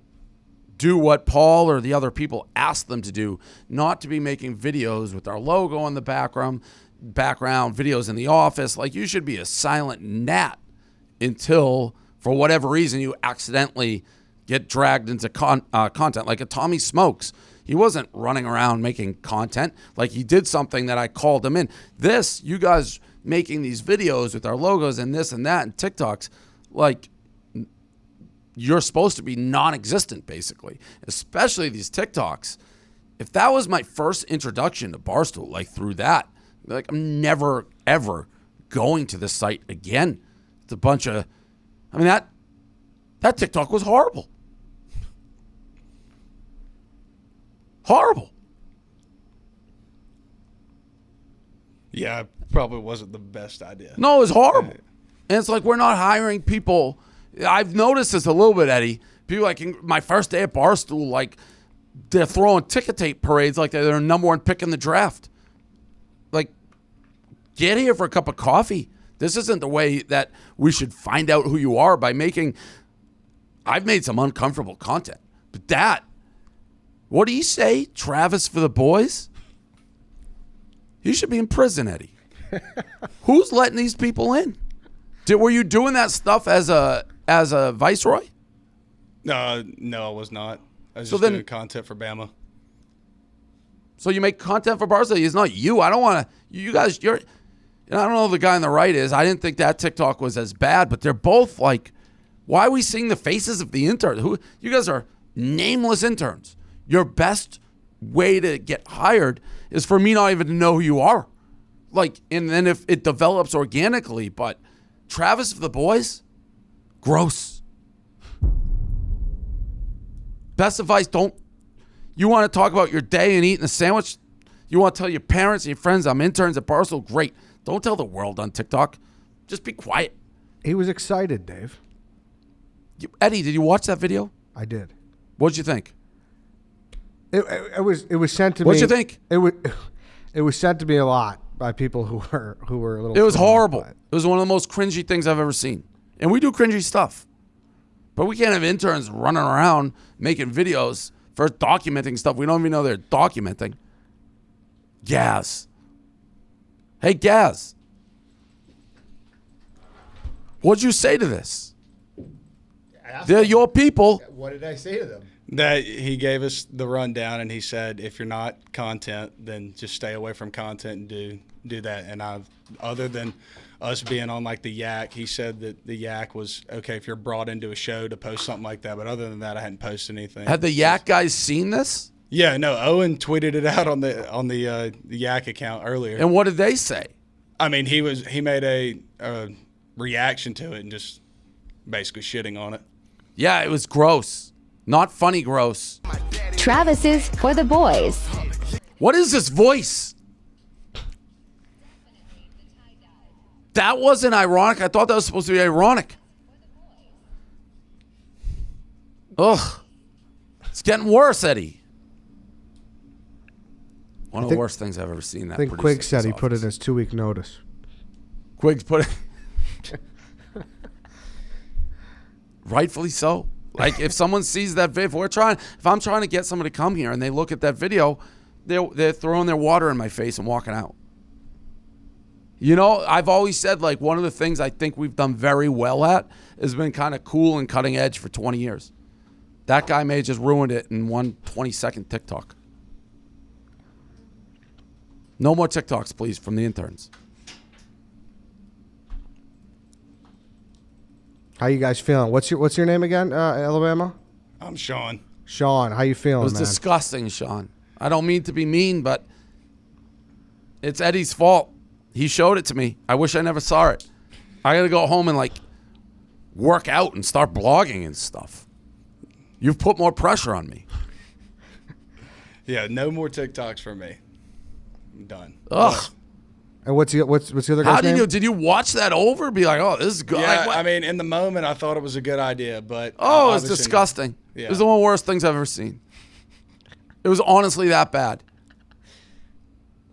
do what Paul or the other people ask them to do, not to be making videos with our logo in the background, videos in the office. Like, you should be a silent gnat until, for whatever reason, you accidentally get dragged into content. Like a Tommy Smokes, he wasn't running around making content. Like he did something that I called him in. This, you guys making these videos with our logos and this and that and TikToks, like you're supposed to be non-existent basically, especially these TikToks. If that was my first introduction to Barstool, like through that, like I'm never, ever going to this site again. It's a bunch of, I mean, that TikTok was horrible. Horrible. Yeah, it probably wasn't the best idea. No, it was horrible. And it's like we're not hiring people. I've noticed this a little bit, Eddie. People like my first day at Barstool, like they're throwing ticket tape parades like they're their number one pick in the draft. Like, get here for a cup of coffee. This isn't the way that we should find out who you are by making. I've made some uncomfortable content, but that. What do you say, Travis for the boys? You should be in prison, Eddie. Who's letting these people in? Were you doing that stuff as a viceroy? No, I was not. I was So just then- doing content for Bama. So you make content for Barstool. It's not you. I don't want to. You guys, you're. And I don't know who the guy on the right is. I didn't think that TikTok was as bad, but they're both like, why are we seeing the faces of the interns? Who you guys are nameless interns. Your best way to get hired is for me not even to know who you are. Like, and then if it develops organically, but Travis for the boys, gross. Best advice, don't. You want to talk about your day and eating a sandwich? You want to tell your parents and your friends I'm interns at Barstool? Great. Don't tell the world on TikTok. Just be quiet. He was excited, Dave. Eddie, did you watch that video? I did. What'd you think? It was sent to me. What'd you think? It was sent to me a lot by people who were a little. It was thrown off horrible. by it. It was one of the most cringy things I've ever seen. And we do cringy stuff. But we can't have interns running around making videos for documenting stuff we don't even know they're documenting. Gaz. Hey, Gaz. What'd you say to this? They're your people. What did I say to them? That he gave us the rundown, and he said, if you're not content, then just stay away from content and do that. And other than us being on like the Yak, he said that the Yak was okay if you're brought into a show to post something like that. But other than that, I hadn't posted anything. Had the Yak guys seen this? Yeah, no. Owen tweeted it out on the Yak account earlier. And what did they say? I mean, he made a reaction to it and just basically shitting on it. Yeah, it was gross. Not funny gross. Travis's for the boys. What is this voice? That wasn't ironic. I thought that was supposed to be ironic. Ugh. It's getting worse, Eddie. One of the worst things I've ever seen. That I think Quigg said he put in his 2-week notice. Quigg's put it. Rightfully so. Like if someone sees that video, if I'm trying to get someone to come here and they look at that video, they're throwing their water in my face and walking out. You know, I've always said like one of the things I think we've done very well at has been kind of cool and cutting edge for 20 years. That guy may have just ruined it in one 20-second TikTok. No more TikToks, please, from the interns. How you guys feeling? What's your name again, Alabama? I'm Sean. Sean, how you feeling, It was man? disgusting, Sean. I don't mean to be mean, but it's Eddie's fault. He showed it to me. I wish I never saw it. I got to go home and like work out and start blogging and stuff. You've put more pressure on me. Yeah, no more TikToks for me. I'm done. Ugh. And what's the other guy's name? Did you watch that over? Be like, oh, this is good. Yeah, Like, I mean, in the moment, I thought it was a good idea, but oh, it's obviously not. disgusting. Yeah. It was one of the worst things I've ever seen. It was honestly that bad.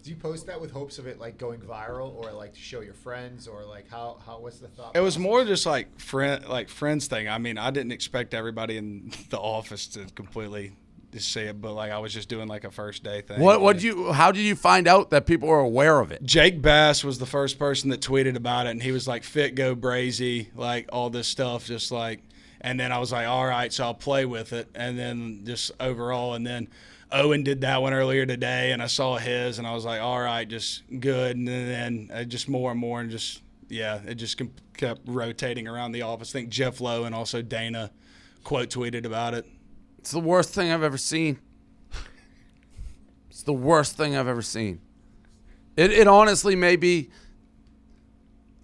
Do you post that with hopes of it like going viral, or like to show your friends, or like how what's the thought? It was more just like friends thing. I mean, I didn't expect everybody in the office to completely just see it, but like I was just doing like a first day thing. How did you find out that people were aware of it? Jake Bass was the first person that tweeted about it, and he was like, "Fit, go Brazy," like all this stuff, just like. And then I was like, all right, so I'll play with it. And then just overall, and then Owen did that one earlier today, and I saw his, and I was like, all right, just good. And then just more and more, and just, yeah, it just kept rotating around the office. I think Jeff Lowe and also Dana quote tweeted about it. It's the worst thing I've ever seen. It's the worst thing I've ever seen. It honestly may be.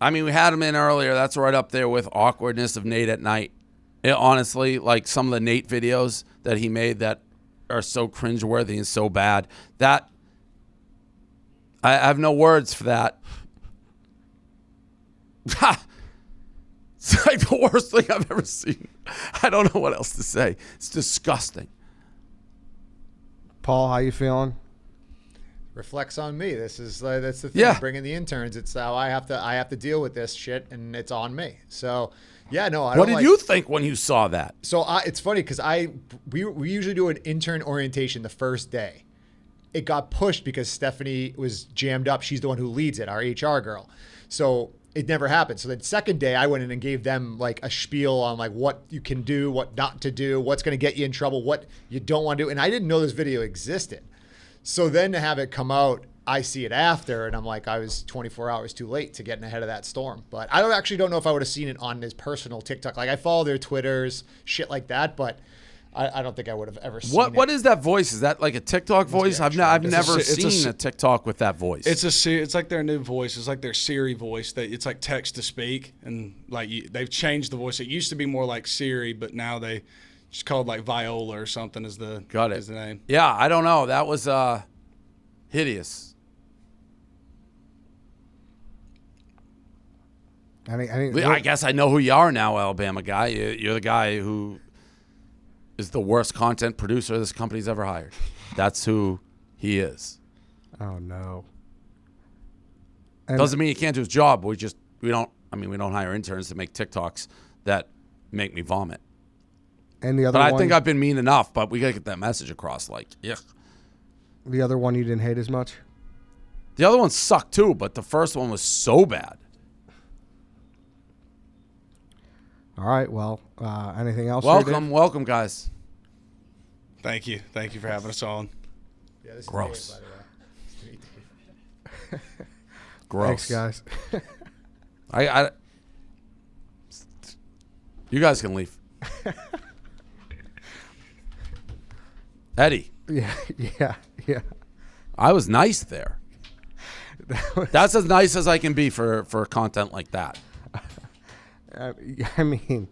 I mean, we had him in earlier. That's right up there with awkwardness of Nate at night. It honestly, like some of the Nate videos that he made that are so cringeworthy and so bad. That I have no words for that. It's like the worst thing I've ever seen. I don't know what else to say. It's disgusting. Paul, how you feeling? Reflects on me. This is that's the thing. Yeah. Bringing the interns. It's how I have to deal with this shit, and it's on me. So, yeah, no. What did you think when you saw that? So it's funny because we usually do an intern orientation the first day. It got pushed because Stephanie was jammed up. She's the one who leads it, our HR girl. So it never happened. So the second day, I went in and gave them like a spiel on like what you can do, what not to do, what's going to get you in trouble, what you don't want to do. And I didn't know this video existed. So then to have it come out, I see it after, and I'm like, I was 24 hours too late to getting ahead of that storm. But I don't know if I would have seen it on his personal TikTok. Like I follow their Twitters, shit like that, but I don't think I would have ever seen it. What is that voice? Is that like a TikTok voice? I've never seen a TikTok with that voice. It's like their new voice. It's like their Siri voice. It's like text to speak, and like they've changed the voice. It used to be more like Siri, but now they just called like Viola or something is the name. Yeah, I don't know. That was hideous. I guess I know who you are now, Alabama guy. You're the guy who is the worst content producer this company's ever hired. That's who he is. Oh no. Doesn't mean he can't do his job. We don't hire interns to make TikToks that make me vomit. And the other But one, I think I've been mean enough, but we got to get that message across. Like, yeah. The other one you didn't hate as much? The other one sucked too, but the first one was so bad. All right, well, anything else? Welcome, guys. Thank you for having us on. Yeah, this Gross. is Dave, by the way. Gross. Thanks, guys. You guys can leave. Eddie. Yeah. I was nice there. That's as nice as I can be for content like that. I mean,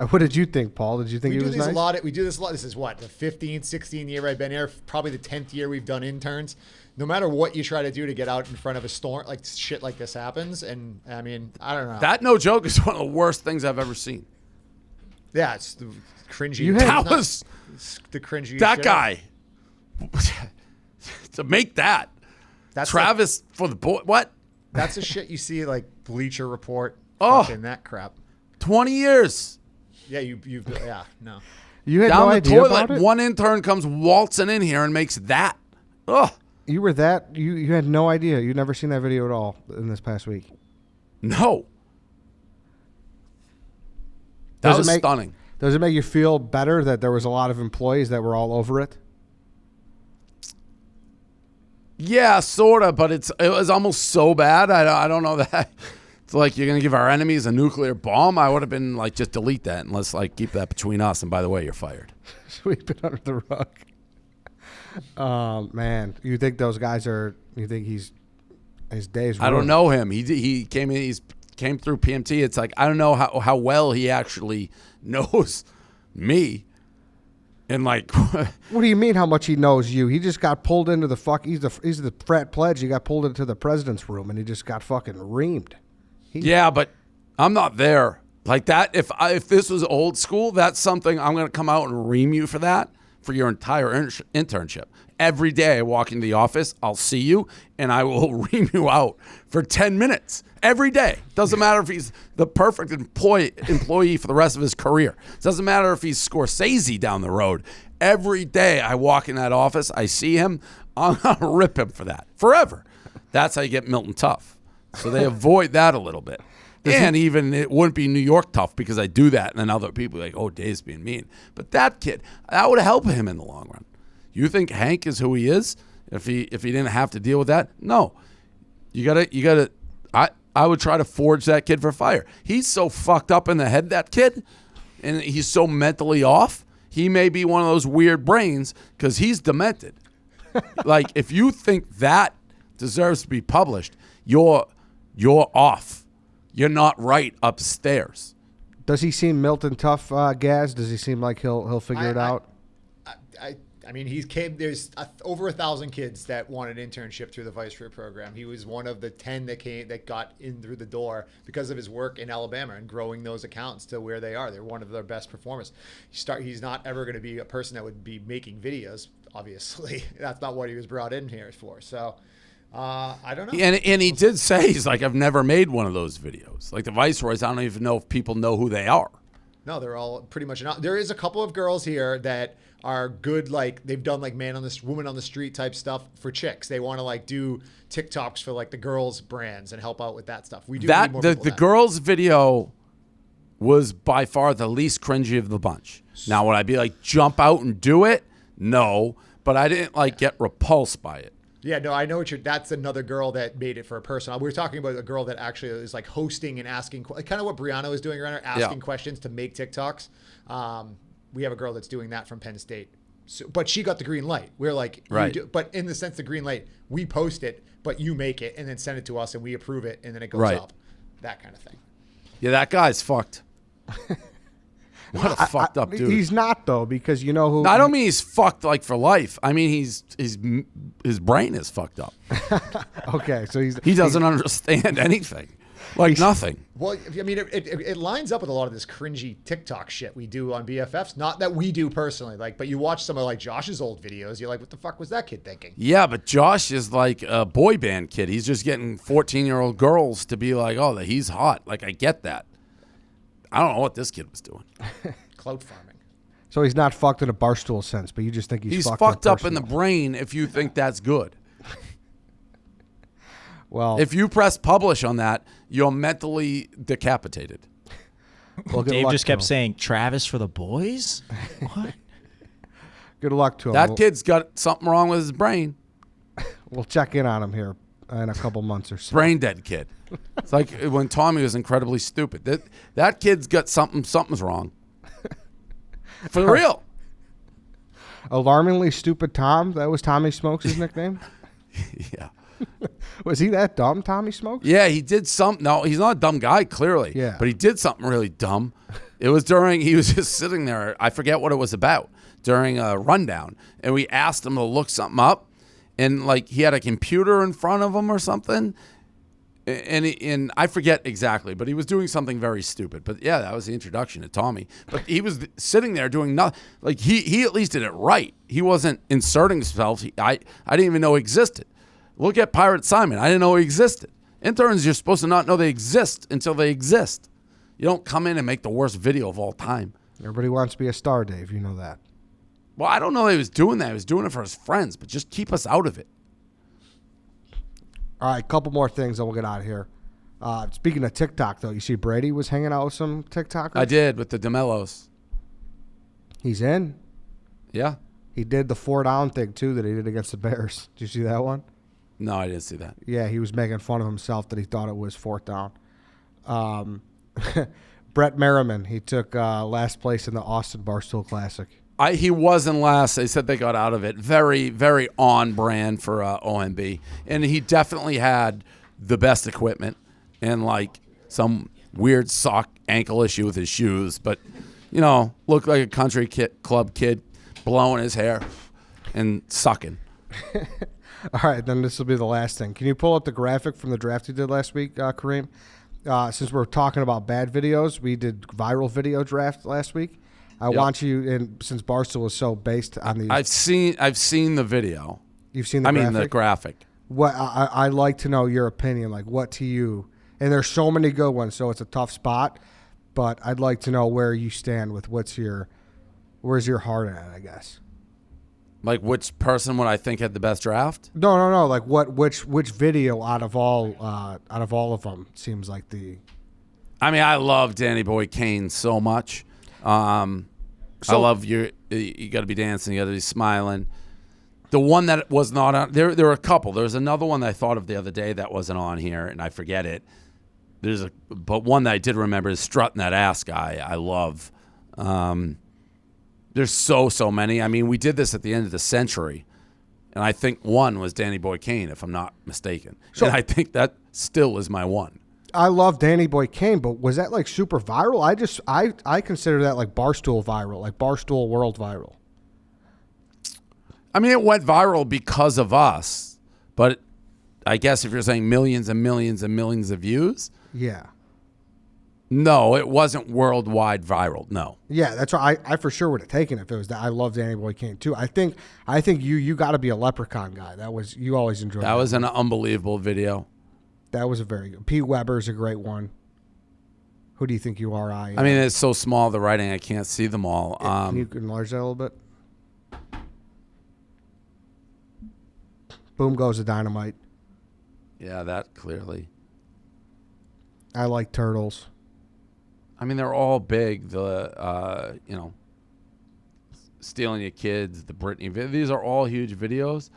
what did you think, Paul? Did you think it was nice? We do this a lot. This is what, the 15th, 16th year I've been here. Probably the 10th year we've done interns. No matter what you try to do to get out in front of a storm, like shit like this happens. And I mean, I don't know. That, no joke, is one of the worst things I've ever seen. Yeah, it's the cringy. It's the cringy. That shit. guy. To make that. That's Travis for the boy. What? That's the shit you see like Bleacher Report. Oh. Fucking that crap. 20 years. Yeah, no. You had Down no the idea toilet, about it? one intern comes waltzing in here and makes that. Ugh. You were that? You had no idea. You'd never seen that video at all in this past week? No. That was stunning. Does it make you feel better that there was a lot of employees that were all over it? Yeah, sort of, but it was almost so bad. I don't know that. It's like you're going to give our enemies a nuclear bomb. I would have been like, just delete that and let's like keep that between us. And by the way, you're fired. Sweep it under the rug. Man, you think those guys are? You think his days? I don't know him. He came in. He's came through PMT. It's like I don't know how well he actually knows me. And like, what do you mean? How much he knows you? He just got pulled into the fuck. He's the frat pledge. He got pulled into the president's room and he just got fucking reamed. Yeah, but I'm not there like that. If this was old school, that's something I'm gonna come out and ream you for that for your entire internship. Every day I walk into the office, I'll see you and I will ream you out for 10 minutes every day. Doesn't matter if he's the perfect employee for the rest of his career. Doesn't matter if he's Scorsese down the road. Every day I walk in that office, I see him, I'm gonna rip him for that forever. That's how you get Milton tough. So they avoid that a little bit. And even it wouldn't be New York tough because I do that, and then other people are like, oh, Dave's being mean. But that kid, that would help him in the long run. You think Hank is who he is if he didn't have to deal with that? No. You gotta. I would try to forge that kid for fire. He's so fucked up in the head, that kid, and he's so mentally off. He may be one of those weird brains because he's demented. Like, if you think that deserves to be published, you're off. You're not right upstairs. Does he seem Milton Tough, Gaz? Does he seem like he'll figure it out? I mean, there's over 1,000 kids that want an internship through the Vice Fruit program. He was one of the 10 that got in through the door because of his work in Alabama and growing those accounts to where they are. They're one of their best performers. He's not ever going to be a person that would be making videos, obviously. That's not what he was brought in here for. So, I don't know. And he did say, he's like, I've never made one of those videos. Like the Viceroys, I don't even know if people know who they are. No, they're all pretty much not. There is a couple of girls here that are good, like they've done like woman on the street type stuff for chicks. They want to like do TikToks for like the girls brands and help out with that stuff. We do need more people the girls video was by far the least cringy of the bunch. Now, would I be like, jump out and do it? No, but I didn't like get repulsed by it. Yeah, no, I know that's another girl that made it for a person. We were talking about a girl that actually is like hosting and asking, kind of what Brianna was doing around her, asking questions to make TikToks. We have a girl that's doing that from Penn State. So, but she got the green light. We're like, right. But in the sense the green light, we post it, but you make it and then send it to us and we approve it and then it goes up. That kind of thing. Yeah, that guy's fucked. What a fucked up dude. He's not, though, because you know who. No, I don't mean he's fucked like for life. I mean his brain is fucked up. Okay, so he doesn't understand anything. Like nothing. Well, I mean, it lines up with a lot of this cringy TikTok shit we do on BFFs. Not that we do personally, but you watch some of like Josh's old videos, you're like, what the fuck was that kid thinking? Yeah, but Josh is like a boy band kid. He's just getting 14-year-old girls to be like, oh, he's hot. Like, I get that. I don't know what this kid was doing. Clout farming. So he's not fucked in a Barstool sense, but you just think he's fucked up in the brain if you think that's good. Well, if you press publish on that, you're mentally decapitated. Well, Dave just kept saying, Travis for the boys? What? Good luck to him. That kid's got something wrong with his brain. We'll check in on him here in a couple months or so. Brain dead kid. It's like when Tommy was incredibly stupid. That kid's got something's wrong. For real. Alarmingly stupid Tom. That was Tommy Smokes' nickname? Yeah. Was he that dumb, Tommy Smokes? Yeah, he did something. No, he's not a dumb guy, clearly. Yeah. But he did something really dumb. It was he was just sitting there. I forget what it was about during a rundown. And we asked him to look something up. And like he had a computer in front of him or something. And I forget exactly, but he was doing something very stupid. But yeah, that was the introduction to Tommy. But he was sitting there doing nothing. Like he at least did it right. He wasn't inserting himself. I didn't even know he existed. Look at Pirate Simon. I didn't know he existed. Interns, you're supposed to not know they exist until they exist. You don't come in and make the worst video of all time. Everybody wants to be a star, Dave. You know that. Well, I don't know that he was doing that. He was doing it for his friends, but just keep us out of it. All right, couple more things, and we'll get out of here. Speaking of TikTok, though, you see Brady was hanging out with some TikTokers? I did, with the DeMellos. He's in? Yeah. He did the 4-down thing, too, that he did against the Bears. Did you see that one? No, I didn't see that. Yeah, he was making fun of himself that he thought it was 4th down. Brett Merriman, he took last place in the Austin Barstool Classic. He wasn't last. They said they got out of it. Very, very on brand for OMB. And he definitely had the best equipment and like some weird sock ankle issue with his shoes. But, looked like a country club kid blowing his hair and sucking. All right, then this will be the last thing. Can you pull up the graphic from the draft you did last week, Kareem? Since we're talking about bad videos, we did viral video draft last week. I want you, and since Barstool is so based on these, I've seen the video. You've seen the graphic? The graphic. What I like to know your opinion. Like, what to you? And there's so many good ones, so it's a tough spot. But I'd like to know where you stand with where's your heart at, I guess. Like which person would I think had the best draft? No. Like which video out of all of them seems like the I mean, I love Danny Boy Kane so much. I love you got to be dancing, you got to be smiling. The one that was not on, there were a couple. There's another one that I thought of the other day that wasn't on here, and I forget it. But one that I did remember is Strutting That Ass Guy. I love. There's so many. I mean, we did this at the end of the century, and I think one was Danny Boy Kane, if I'm not mistaken. And I think that still is my one. I love Danny Boy Kane, but was that like super viral? I consider that like Barstool viral, like Barstool World viral. I mean, it went viral because of us, but I guess if you're saying millions and millions and millions of views, yeah. No, it wasn't worldwide viral. No. Yeah, that's right. I for sure would have taken it if it was that. I love Danny Boy Kane too. I think you got to be a Leprechaun guy. You always enjoyed that. That was an unbelievable video. That was a very good. Pete Weber's a great one. Who do you think you are? I mean, it's so small, the writing, I can't see them all. Can you enlarge that a little bit? Boom goes the dynamite. Yeah, that clearly. I like Turtles. I mean, they're all big. Stealing Your Kids, the Britney. These are all huge videos.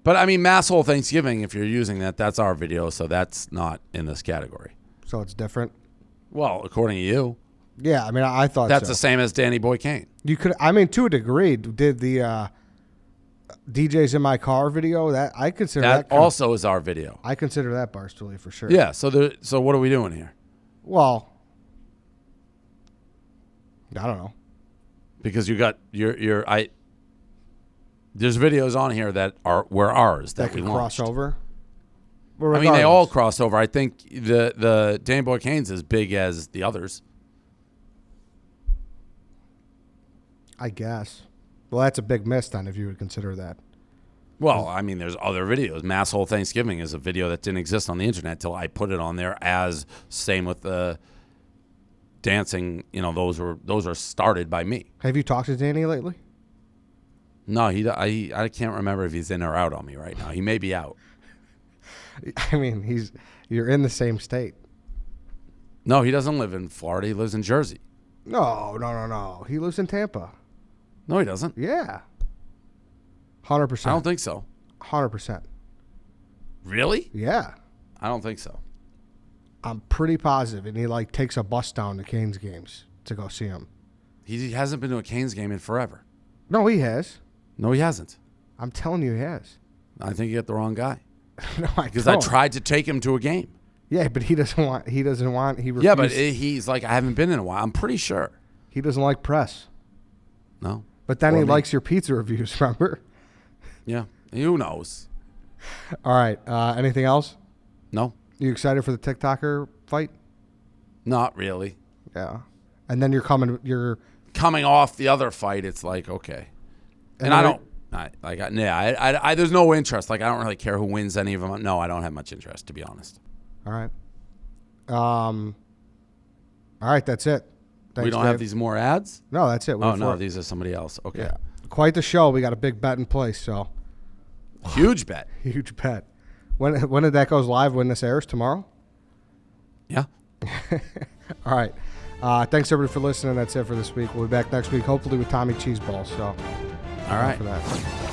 But, I mean, Mass Whole Thanksgiving, if you're using that, that's our video, so that's not in this category. So it's different? Well, according to you. Yeah, I mean, I thought that's the same as Danny Boy Kane. You could, I mean, to a degree, did the DJs in My Car video, that I consider that also is our video. I consider that Barstool for sure. Yeah, so what are we doing here? Well, I don't know. Because you got there's videos on here that were ours that we cross launched. over. I mean, they all cross over. I think the Danny Boy Kane's as big as the others. I guess. Well, that's a big miss then if you would consider that. Well, I mean, there's other videos. Mass Whole Thanksgiving is a video that didn't exist on the internet until I put it on there. As same with the dancing. Those are started by me. Have you talked to Danny lately? No, I can't remember if he's in or out on me right now. He may be out. I mean, you're in the same state. No, he doesn't live in Florida. He lives in Jersey. No. He lives in Tampa. No, he doesn't. Yeah. 100%. I don't think so. 100%. Really? Yeah. I don't think so. I'm pretty positive, and he takes a bus down to Canes games to go see him. He hasn't been to a Canes game in forever. No, he has. No, he hasn't. I'm telling you, he has. I think you got the wrong guy. No, because I tried to take him to a game. Yeah, but he doesn't want. He refused. Yeah, but he's like, I haven't been in a while. I'm pretty sure. He doesn't like press. No. But then he likes your pizza reviews, remember? Yeah. Who knows? All right. Anything else? No. You excited for the TikToker fight? Not really. Yeah. And then you're coming off the other fight. It's like, okay. And I don't. There's no interest. Like, I don't really care who wins any of them. No, I don't have much interest, to be honest. All right. All right, that's it. Thanks, we don't Dave. have these more ads? No, that's it. No, these are somebody else. Okay. Yeah. Quite the show. We got a big bet in place, so. Huge bet. Huge bet. When did that goes live? When this airs? Tomorrow? Yeah. All right. Thanks, everybody, for listening. That's it for this week. We'll be back next week, hopefully with Tommy Cheeseballs. So, all right. For that.